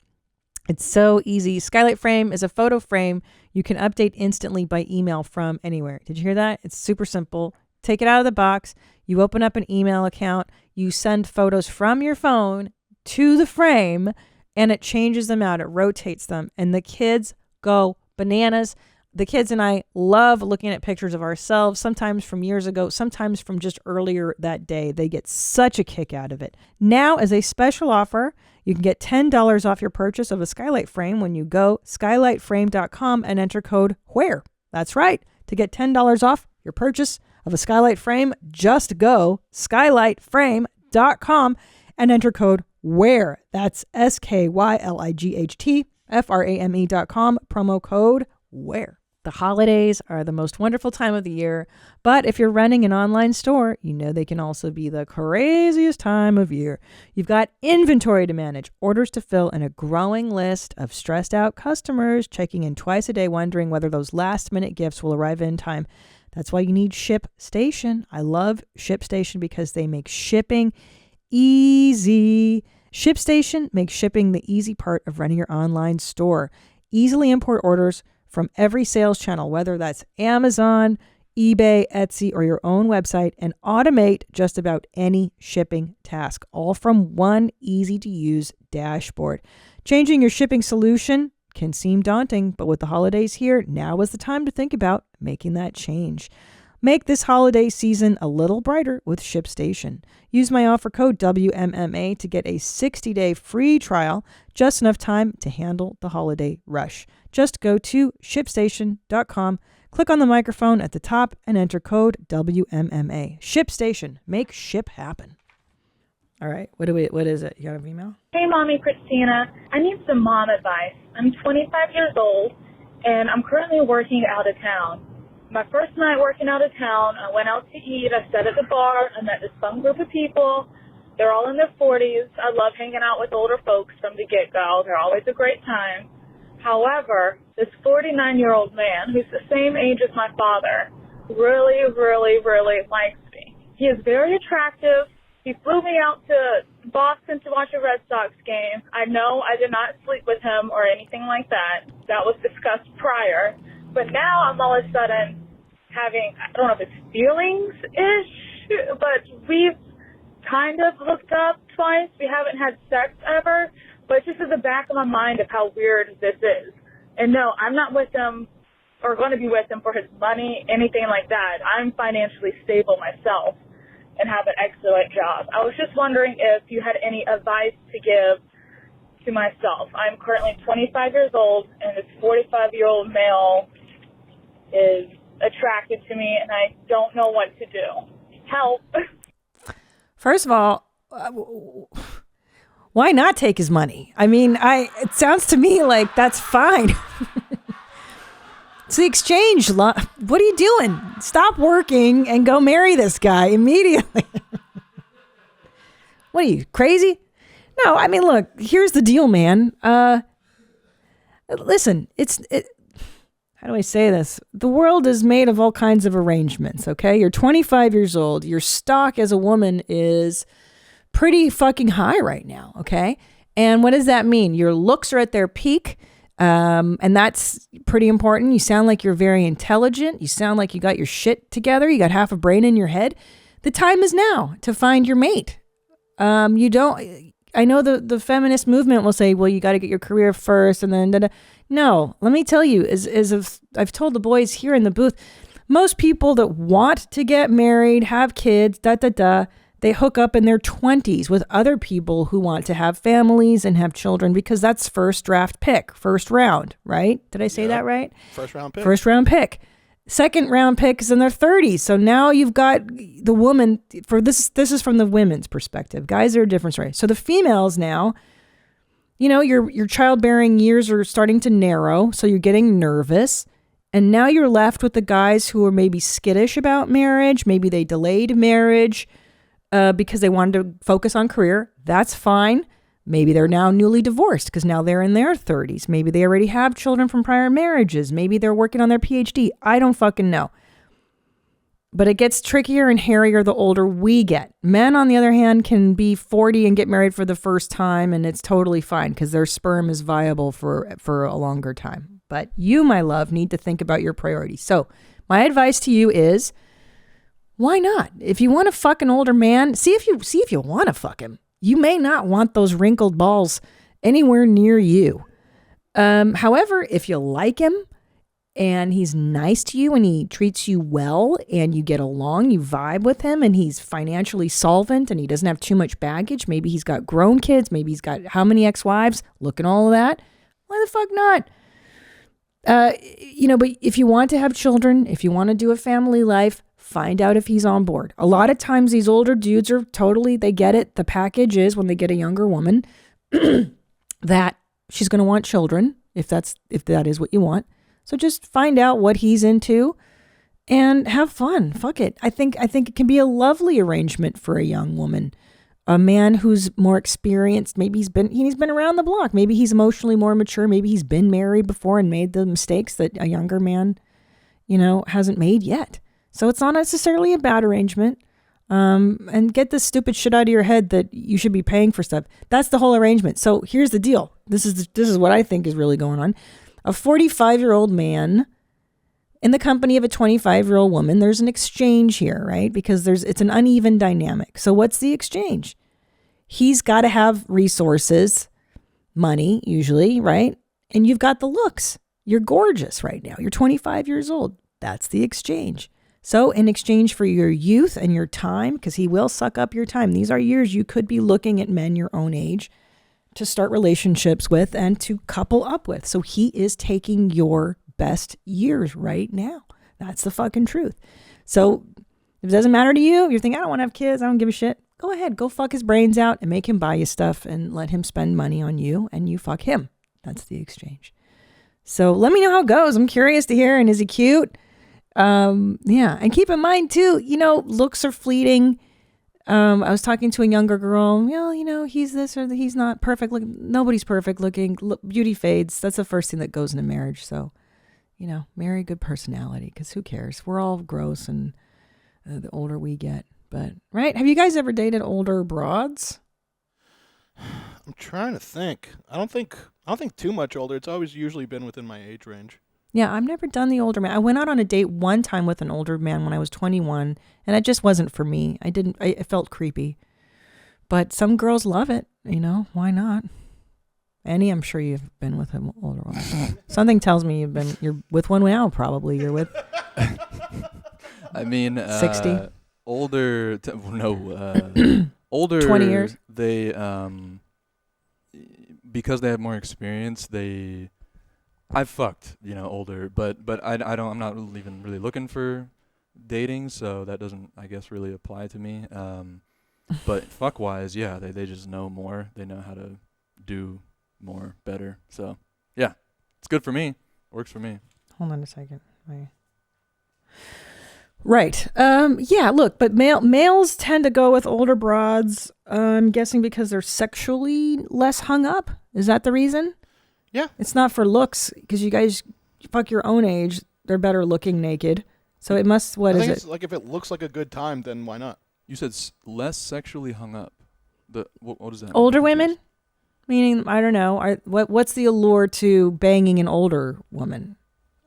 It's so easy. Skylight frame is a photo frame you can update instantly by email from anywhere. Did you hear that? It's super simple. Take it out of the box. You open up an email account. You send photos from your phone to the frame, and it changes them out. It rotates them, and the kids go bananas. The kids and I love looking at pictures of ourselves, sometimes from years ago, sometimes from just earlier that day. They get such a kick out of it. Now, as a special offer, you can get $10 off your purchase of a skylight frame when you go skylightframe.com and enter code WHERE. That's right. To get $10 off your purchase of a skylight frame, just go skylightframe.com and enter code WHERE. That's SKYLIGHTFRAME.com, promo code WHERE. The holidays are the most wonderful time of the year, but if you're running an online store, you know they can also be the craziest time of year. You've got inventory to manage, orders to fill, and a growing list of stressed out customers checking in twice a day wondering whether those last-minute gifts will arrive in time. That's why you need ShipStation. I love ShipStation because they make shipping easy. ShipStation makes shipping the easy part of running your online store. Easily import orders from every sales channel, whether that's Amazon, eBay, Etsy, or your own website, and automate just about any shipping task, all from one easy-to-use dashboard. Changing your shipping solution can seem daunting, but with the holidays here, now is the time to think about making that change. Make this holiday season a little brighter with ShipStation. Use my offer code WMMA to get a 60-day free trial, just enough time to handle the holiday rush. Just go to ShipStation.com, click on the microphone at the top, and enter code WMMA. ShipStation. Make ship happen. All right, what is it? You got an email? Hey, Mommy Christina. I need some mom advice. I'm 25 years old, and I'm currently working out of town. My first night working out of town, I went out to eat. I sat at the bar. I met this fun group of people. They're all in their 40s. I love hanging out with older folks from the get-go. They're always a great time. However, this 49-year-old man, who's the same age as my father, really, really, really likes me. He is very attractive. He flew me out to Boston to watch a Red Sox game. I know I did not sleep with him or anything like that. That was discussed prior. But now I'm all of a sudden having, I don't know if it's feelings-ish, but we've kind of hooked up twice. We haven't had sex ever, but it's just in the back of my mind of how weird this is. And no, I'm not with him or going to be with him for his money, anything like that. I'm financially stable myself and have an excellent job. I was just wondering if you had any advice to give to myself. I'm currently 25 years old, and this 45-year-old male is attracted to me, and I don't know what to do. Help. First of all, why not take his money? I mean, it sounds to me like that's fine. It's the exchange. What are you doing? Stop working and go marry this guy immediately. What are you, crazy? No, I mean, look, here's the deal, man. Listen, how do I say this? The world is made of all kinds of arrangements, okay? You're 25 years old. Your stock as a woman is pretty fucking high right now, okay? And what does that mean? Your looks are at their peak, and that's pretty important. You sound like you're very intelligent. You sound like you got your shit together. You got half a brain in your head. The time is now to find your mate. I know the feminist movement will say, well, you got to get your career first and then da-da. No, let me tell you, I've told the boys here in the booth, most people that want to get married, have kids, they hook up in their 20s with other people who want to have families and have children because that's first round, right? Did I say that right? First round pick. First round pick. Second round pick is in their 30s. So now you've got the woman for this is from the women's perspective. Guys are a different story. So the females now, your childbearing years are starting to narrow. So you're getting nervous. And now you're left with the guys who are maybe skittish about marriage. Maybe they delayed marriage because they wanted to focus on career. That's fine. Maybe they're now newly divorced because now they're in their 30s. Maybe they already have children from prior marriages. Maybe they're working on their PhD. I don't fucking know. But it gets trickier and hairier the older we get. Men, on the other hand, can be 40 and get married for the first time, and it's totally fine because their sperm is viable for a longer time. But you, my love, need to think about your priorities. So my advice to you is, why not? If you want to fuck an older man, see if you want to fuck him. You may not want those wrinkled balls anywhere near you. However, if you like him and he's nice to you and he treats you well and you get along, you vibe with him and he's financially solvent and he doesn't have too much baggage. Maybe he's got grown kids. Maybe he's got how many ex-wives? Look at all of that. Why the fuck not? But if you want to have children, if you want to do a family life, find out if he's on board. A lot of times these older dudes are they get it. The package is when they get a younger woman that she's going to want children, if that is what you want. So just find out what he's into and have fun. Fuck it. I think it can be a lovely arrangement for a young woman. A man who's more experienced, maybe he's been around the block. Maybe he's emotionally more mature. Maybe he's been married before and made the mistakes that a younger man, hasn't made yet. So it's not necessarily a bad arrangement. And get this stupid shit out of your head that you should be paying for stuff. That's the whole arrangement. So here's the deal. This is what I think is really going on. A 45-year-old man in the company of a 25-year-old woman, there's an exchange here, right? Because it's an uneven dynamic. So what's the exchange? He's got to have resources, money usually, right? And you've got the looks. You're gorgeous right now. You're 25 years old. That's the exchange. So in exchange for your youth and your time, because he will suck up your time. These are years you could be looking at men your own age to start relationships with and to couple up with. So he is taking your best years right now. That's the fucking truth. So if it doesn't matter to you, you're thinking, I don't want to have kids. I don't give a shit. Go ahead. Go fuck his brains out and make him buy you stuff and let him spend money on you and you fuck him. That's the exchange. So let me know how it goes. I'm curious to hear. And is he cute? Yeah. And keep in mind too, looks are fleeting. I was talking to a younger girl. He's this or he's not perfect looking. Nobody's perfect looking. Beauty fades. That's the first thing that goes into marriage. So, marry good personality because who cares? We're all gross and the older we get. But right, have you guys ever dated older broads? I'm trying to think. I don't think too much older. It's always usually been within my age range. Yeah, I've never done the older man. I went out on a date one time with an older man when I was 21, and it just wasn't for me. It felt creepy. But some girls love it, why not? Annie, I'm sure you've been with an older one. Something tells me you're with one now, probably. You're with I mean 60. Older older 20 years. They because they have more experience, I've fucked, older, but I'm not even really looking for dating, so that doesn't, I guess, really apply to me. But fuck wise, yeah, they just know more. They know how to do more better. So yeah, it's good for me. Works for me. Hold on a second. Right. Yeah, look, but males tend to go with older broads, I'm guessing because they're sexually less hung up. Is that the reason? Yeah. It's not for looks, because you guys fuck your own age. They're better looking naked. So it must, I think it's like if it looks like a good time, then why not? You said less sexually hung up. What does that mean? Older women? Meaning, I don't know. What's the allure to banging an older woman?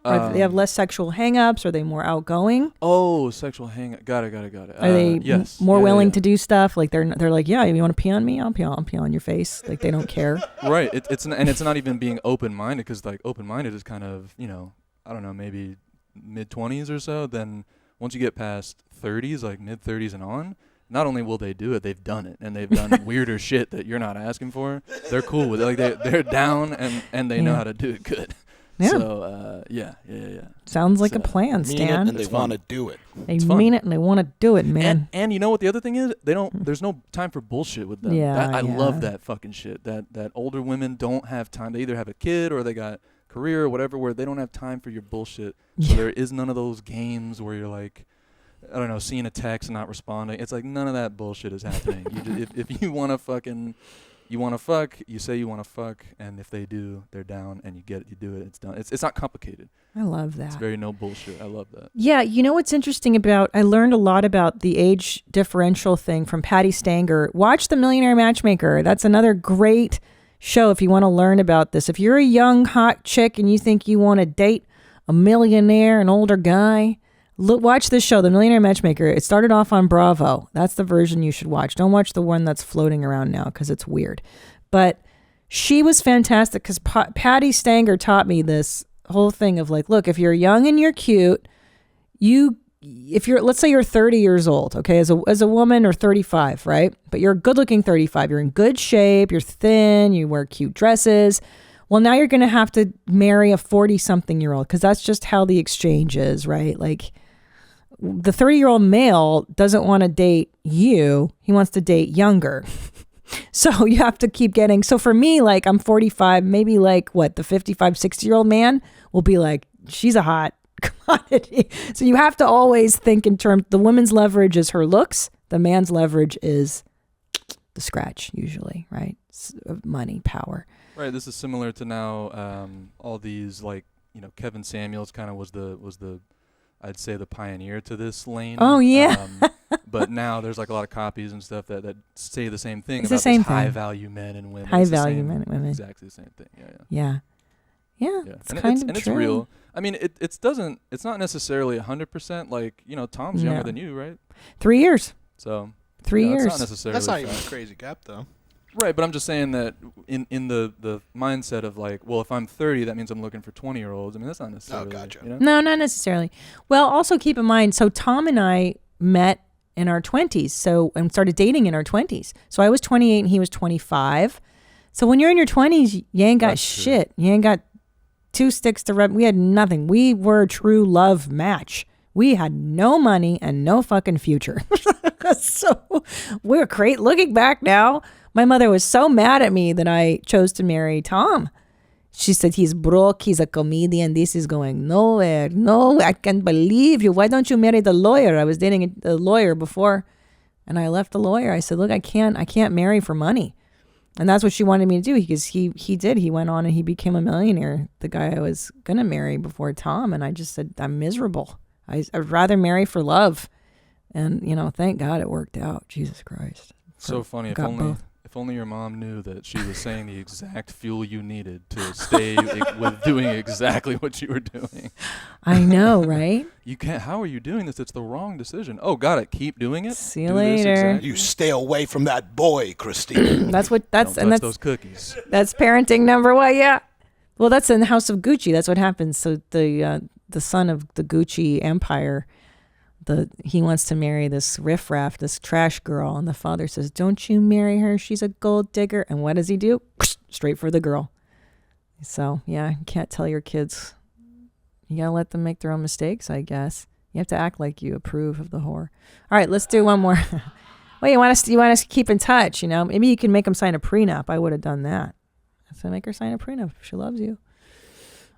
They have less sexual hang-ups? Are they more outgoing? Oh, sexual hang-up. Got it. Are they more willing to do stuff? Like they're like, yeah, you want to pee on me? I'll pee on your face. Like they don't care. Right. It's not even being open-minded, because like open-minded is kind of, I don't know, maybe mid-20s or so. Then once you get past 30s, like mid-30s and on, not only will they do it, they've done it, and they've done weirder shit that you're not asking for. They're cool with it. Like they're down and they know how to do it good. Yeah. So, yeah. Sounds like a plan, Stan. Mean it and they want to do it. They mean it and they want to do it, man. And you know what the other thing is? There's no time for bullshit with them. Yeah, I love that fucking shit. That older women don't have time. They either have a kid or they got career or whatever, where they don't have time for your bullshit. So there is none of those games where you're like, I don't know, seeing a text and not responding. It's like none of that bullshit is happening. If you want to fucking... You want to fuck, you say you want to fuck, and if they do, they're down, and you get it, you do it, it's done. It's not complicated. I love that. It's very no bullshit. I love that. Yeah, you know what's interesting I learned a lot about the age differential thing from Patty Stanger. Watch The Millionaire Matchmaker. That's another great show if you want to learn about this. If you're a young, hot chick and you think you want to date a millionaire, an older guy, watch this show, The Millionaire Matchmaker. It started off on Bravo. That's the version you should watch. Don't watch the one that's floating around now because it's weird. But she was fantastic because Patty Stanger taught me this whole thing of like, look, if you're young and you're cute, let's say you're 30 years old, okay, as a woman, or 35, right? But you're a good-looking 35. You're in good shape. You're thin. You wear cute dresses. Well, now you're going to have to marry a 40-something-year-old because that's just how the exchange is, right? Like, the 30-year-old male doesn't want to date you. He wants to date younger. So you have to keep getting. So for me, like I'm 45, maybe like the 55, 60-year-old man will be like, she's a hot commodity. So you have to always think in terms, the woman's leverage is her looks. The man's leverage is the scratch usually, right? Money, power. Right. This is similar to now all these Kevin Samuels kind of was the I'd say the pioneer to this lane. Oh, yeah. But now there's like a lot of copies and stuff that say the same thing. It's about the same these thing. high-value men and women. High-value men and women. Exactly the same thing. Yeah. It's kind of true. It's real. I mean, it's not necessarily 100%. Like, Tom's younger than you, right? 3 years. So 3 years. It's not necessarily. That's not even a crazy gap, though. Right, but I'm just saying that in the mindset of like, well, if I'm 30, that means I'm looking for 20-year-olds. I mean, that's not necessarily. Oh, gotcha. No, not necessarily. Well, also keep in mind, so Tom and I met in our 20s, and started dating in our 20s. So I was 28 and he was 25. So when you're in your 20s, you ain't got shit. You ain't got two sticks to rub. We had nothing. We were a true love match. We had no money and no fucking future. So we're great. Looking back now, my mother was so mad at me that I chose to marry Tom. She said, he's broke, he's a comedian, this is going nowhere. No, I can't believe you. Why don't you marry the lawyer? I was dating a lawyer before, and I left the lawyer. I said, look, I can't marry for money. And that's what she wanted me to do, because he did. He went on and he became a millionaire, the guy I was going to marry before Tom. And I just said, I'm miserable. I'd rather marry for love And, thank God it worked out. Jesus Christ. So funny. If only your mom knew that she was saying the exact fuel you needed to stay with doing exactly what you were doing. I know, right? You can't. How are you doing this? It's the wrong decision. Oh, got it. Keep doing it. See you later. You stay away from that boy, Christina. That's those cookies. That's parenting number one. Yeah. Well, that's in the House of Gucci. That's what happens. So the son of the Gucci empire, he wants to marry this riffraff, this trash girl, and the father says, "Don't you marry her? She's a gold digger." And what does he do? Straight for the girl. So yeah, you can't tell your kids. You gotta let them make their own mistakes, I guess. You have to act like you approve of the whore. All right, let's do one more. Well, you want us to keep in touch, Maybe you can make them sign a prenup. I would have done that. So make her sign a prenup if she loves you.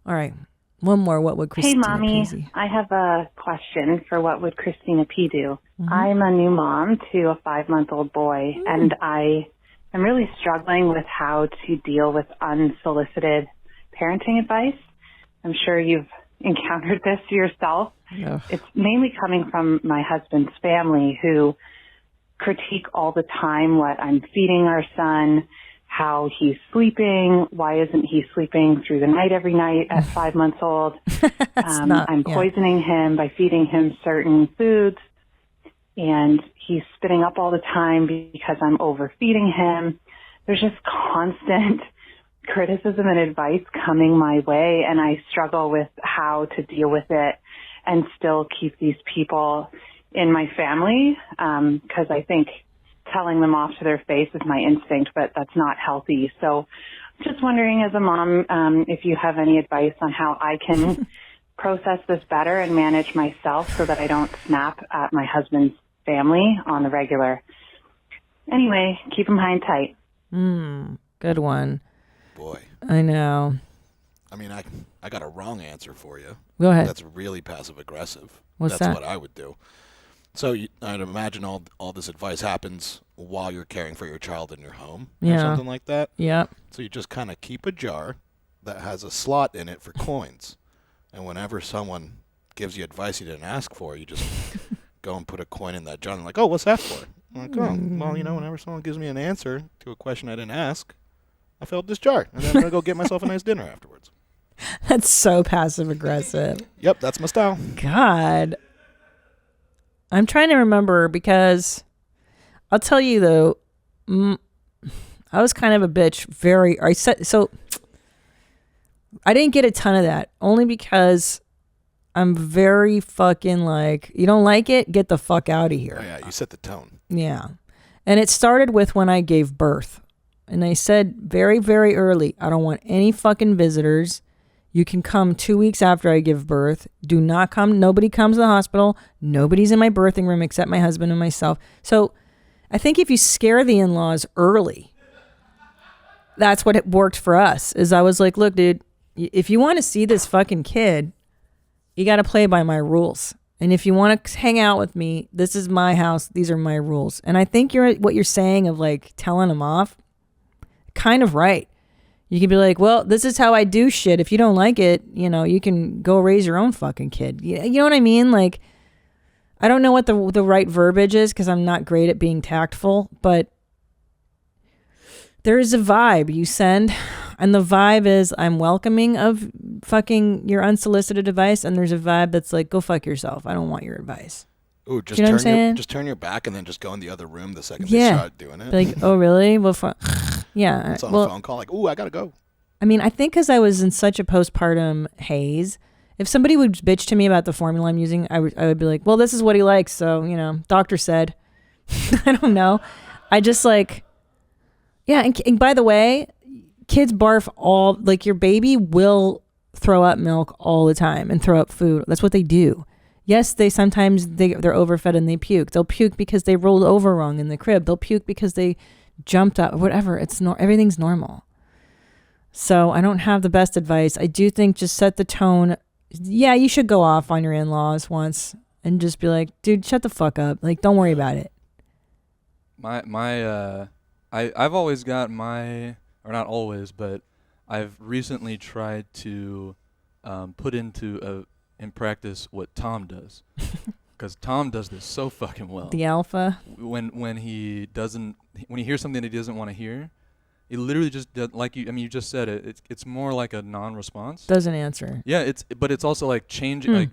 All right. One more. What would Christina Hey, Mommy. P. I have a question for what would Christina P. do. Mm-hmm. I'm a new mom to a 5-month-old boy, and I am really struggling with how to deal with unsolicited parenting advice. I'm sure you've encountered this yourself. Ugh. It's mainly coming from my husband's family, who critique all the time what I'm feeding our son, how he's sleeping, why isn't he sleeping through the night every night at 5 months old. I'm poisoning him by feeding him certain foods, and he's spitting up all the time because I'm overfeeding him. There's just constant criticism and advice coming my way, and I struggle with how to deal with it and still keep these people in my family, because I think telling them off to their face is my instinct, but that's not healthy. So just wondering, as a mom, if you have any advice on how I can process this better and manage myself so that I don't snap at my husband's family on the regular. Anyway, keep them high and tight. Good one. Boy. I know. I mean, I got a wrong answer for you. Go ahead. That's really passive-aggressive. What's That's that? what I would do. So I'd imagine all this advice happens while you're caring for your child in your home or something like that. Yeah. So you just kind of keep a jar that has a slot in it for coins. And whenever someone gives you advice you didn't ask for, you just go and put a coin in that jar. And like, oh, what's that for? I'm like, oh, well, whenever someone gives me an answer to a question I didn't ask, I fill up this jar. And then I'm going to go get myself a nice dinner afterwards. That's so passive-aggressive. Yep, that's my style. God. I'm trying to remember, because I'll tell you though, I was kind of a bitch. I didn't get a ton of that, only because I'm very fucking like, you don't like it? Get the fuck out of here. Oh, yeah, you set the tone. Yeah. And it started with when I gave birth. And I said very, very early, I don't want any fucking visitors. You can come 2 weeks after I give birth. Do not come. Nobody comes to the hospital. Nobody's in my birthing room except my husband and myself. So I think if you scare the in-laws early, that's what it worked for us. Is I was like, look, dude, if you want to see this fucking kid, you got to play by my rules. And if you want to hang out with me, this is my house. These are my rules. And I think what you're saying of like telling them off, kind of right. You can be like, well, this is how I do shit. If you don't like it, you can go raise your own fucking kid. You know what I mean? Like, I don't know what the right verbiage is, because I'm not great at being tactful, but there is a vibe you send, and the vibe is I'm welcoming of fucking your unsolicited advice, and there's a vibe that's like, go fuck yourself. I don't want your advice. Ooh, just you know what I'm saying? Just turn your back and then just go in the other room the second they start doing it. Like, oh really? Well, yeah. It's on a phone call like, ooh, I gotta go. I mean, I think because I was in such a postpartum haze, if somebody would bitch to me about the formula I'm using, I would be like, well, this is what he likes, so, doctor said. I don't know. I just like, yeah, and by the way, kids barf like your baby will throw up milk all the time and throw up food. That's what they do. Yes, they're overfed and they puke. They'll puke because they rolled over wrong in the crib. They'll puke because they jumped up, whatever. Everything's normal. So I don't have the best advice. I do think just set the tone. Yeah, you should go off on your in-laws once and just be like, dude, shut the fuck up. Like, don't worry about it. I've always got or not always, but I've recently tried to put in practice what Tom does. because Tom does this so fucking well. The alpha. When he hears something that he doesn't want to hear, he literally just does, like you. I mean, you just said it. It's more like a non-response. Doesn't answer. Yeah, but it's also like changing,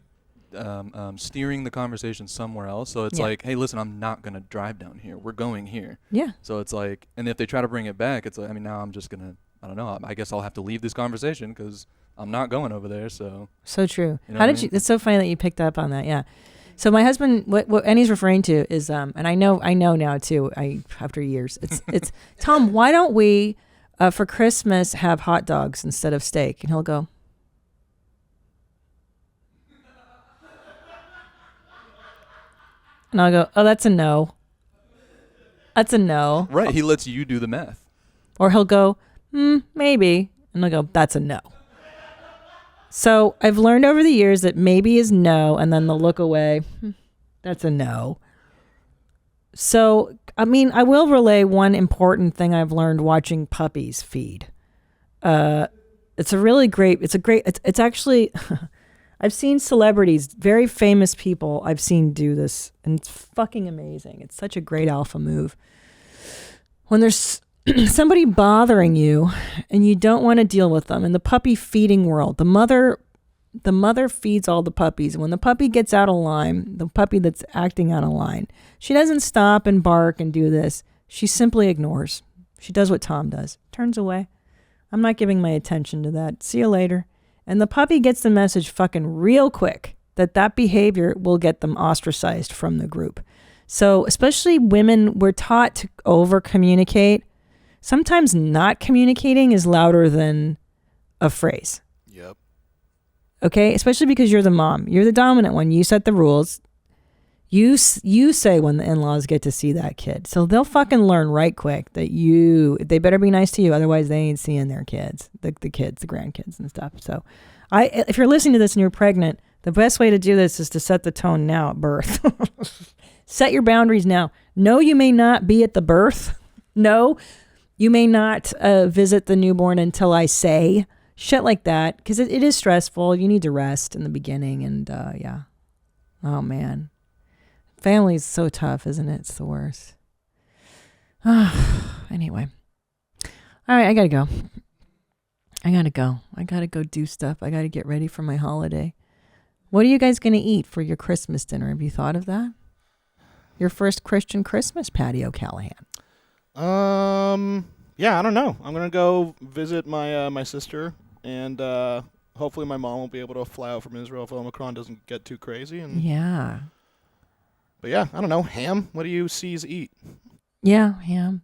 steering the conversation somewhere else. So it's like, hey, listen, I'm not gonna drive down here. We're going here. Yeah. So it's like, and if they try to bring it back, it's like, I mean, now I'm just gonna, I don't know. I guess I'll have to leave this conversation because I'm not going over there. So true. You know How did you? It's so funny that you picked up on that. Yeah. So my husband, what Annie's referring to is, and I know now too. After years, it's Tom. Why don't we, for Christmas, have hot dogs instead of steak? And he'll go. And I'll go, oh, that's a no. That's a no. Right. He lets you do the math. Or he'll go, maybe. And I'll go, that's a no. So I've learned over the years that maybe is no, and then they'll look away. That's a no. So, I mean, I will relay one important thing I've learned watching puppies feed. It's actually, I've seen celebrities, very famous people I've seen do this, and it's fucking amazing. It's such a great alpha move. When there's somebody bothering you and you don't want to deal with them, in the puppy feeding world, the mother feeds all the puppies, and when the puppy gets out of line, the puppy that's acting out of line, she doesn't stop and bark and do this. She simply ignores. She does what Tom does, turns away. I'm not giving my attention to that. See you later. And the puppy gets the message fucking real quick that behavior will get them ostracized from the group. So especially women, we're taught to over communicate. Sometimes not communicating is louder than a phrase. Yep. Okay? Especially because you're the mom. You're the dominant one. You set the rules. You say when the in-laws get to see that kid. So they'll fucking learn right quick that they better be nice to you. Otherwise, they ain't seeing their kids, the kids, the grandkids and stuff. So if you're listening to this and you're pregnant, the best way to do this is to set the tone now at birth. Set your boundaries now. No, you may not be at the birth. No, you may not visit the newborn until I say. Shit like that. Because it is stressful. You need to rest in the beginning. And yeah. Oh, man. Family's so tough, isn't it? It's the worst. Anyway. All right, I gotta go. I gotta go do stuff. I gotta get ready for my holiday. What are you guys gonna eat for your Christmas dinner? Have you thought of that? Your first Christian Christmas, Patty O'Callahan. Yeah, I don't know. I'm gonna go visit my sister, and hopefully my mom will be able to fly out from Israel if Omicron doesn't get too crazy. And yeah. But yeah, I don't know. Ham. What do you C's eat? Yeah, ham,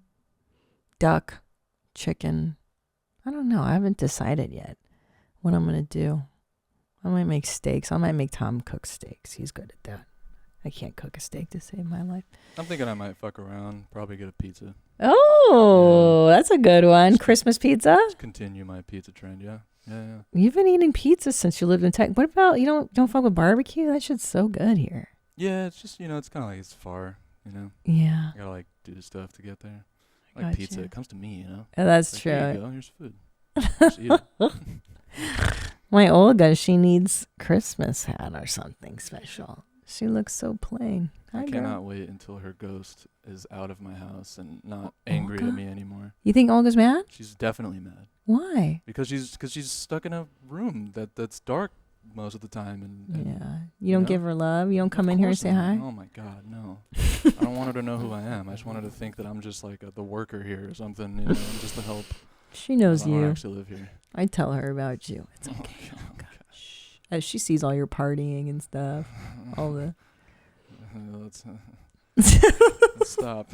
duck, chicken. I don't know. I haven't decided yet what I'm gonna do. I might make steaks. I might make Tom cook steaks. He's good at that. I can't cook a steak to save my life. I'm thinking I might fuck around. Probably get a pizza. Oh, yeah. That's a good one. Christmas pizza? Just continue my pizza trend, yeah. Yeah. You've been eating pizza since you lived in Texas. What about, you don't fuck with barbecue? That shit's so good here. Yeah, it's just, it's kind of like it's far, Yeah. I gotta, like, do the stuff to get there. Like pizza, it comes to me, Yeah, that's like, true. Here you go, here's food. Just eat it. My Olga, she needs Christmas hat or something special. She looks so plain. I cannot wait until her ghost is out of my house and not angry at me anymore. You think Olga's mad? She's definitely mad. Why? Because she's stuck in a room that's dark most of the time, and yeah, you don't give her love. You don't come in here and say hi. Oh my God, no! I don't want her to know who I am. I just want her to think that I'm just like the worker here or something. I'm just to help. She knows you. I don't actually live here. I tell her about you. It's okay. Oh God. As she sees all your partying and stuff, all the. Let's stop.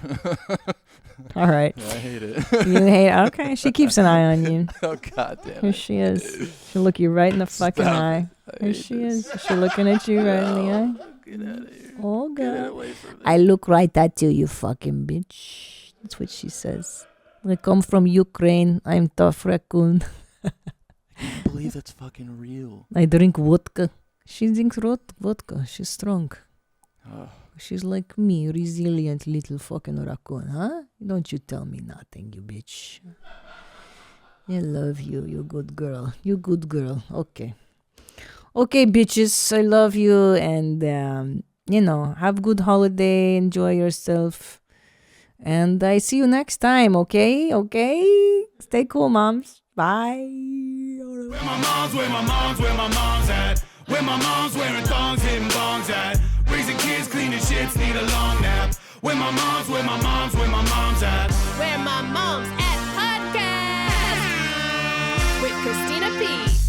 All right. Yeah, I hate it. You hate it? Okay. She keeps an eye on you. Oh, God damn it. Here she is. She'll look you right in the fucking eye. Here she is. Is she looking at you right in the eye? Get out of here. Oh, God. Get away from me. I look right at you, you fucking bitch. That's what she says. I come from Ukraine. I'm tough raccoon. I can't believe that's fucking real. I drink vodka. She drinks vodka. She's strong. Oh. She's like me, resilient little fucking raccoon, huh? Don't you tell me nothing, you bitch. I love you, you good girl. You good girl. Okay. Okay, bitches, I love you. And have a good holiday. Enjoy yourself. And I see you next time, okay? Okay? Stay cool, moms. Bye. Where my mom's at? Where my mom's wearing thongs, hitting bongs at? Raising kids, cleaning shits, need a long nap. Where my mom's at? Where My Mom's At podcast with Christina P.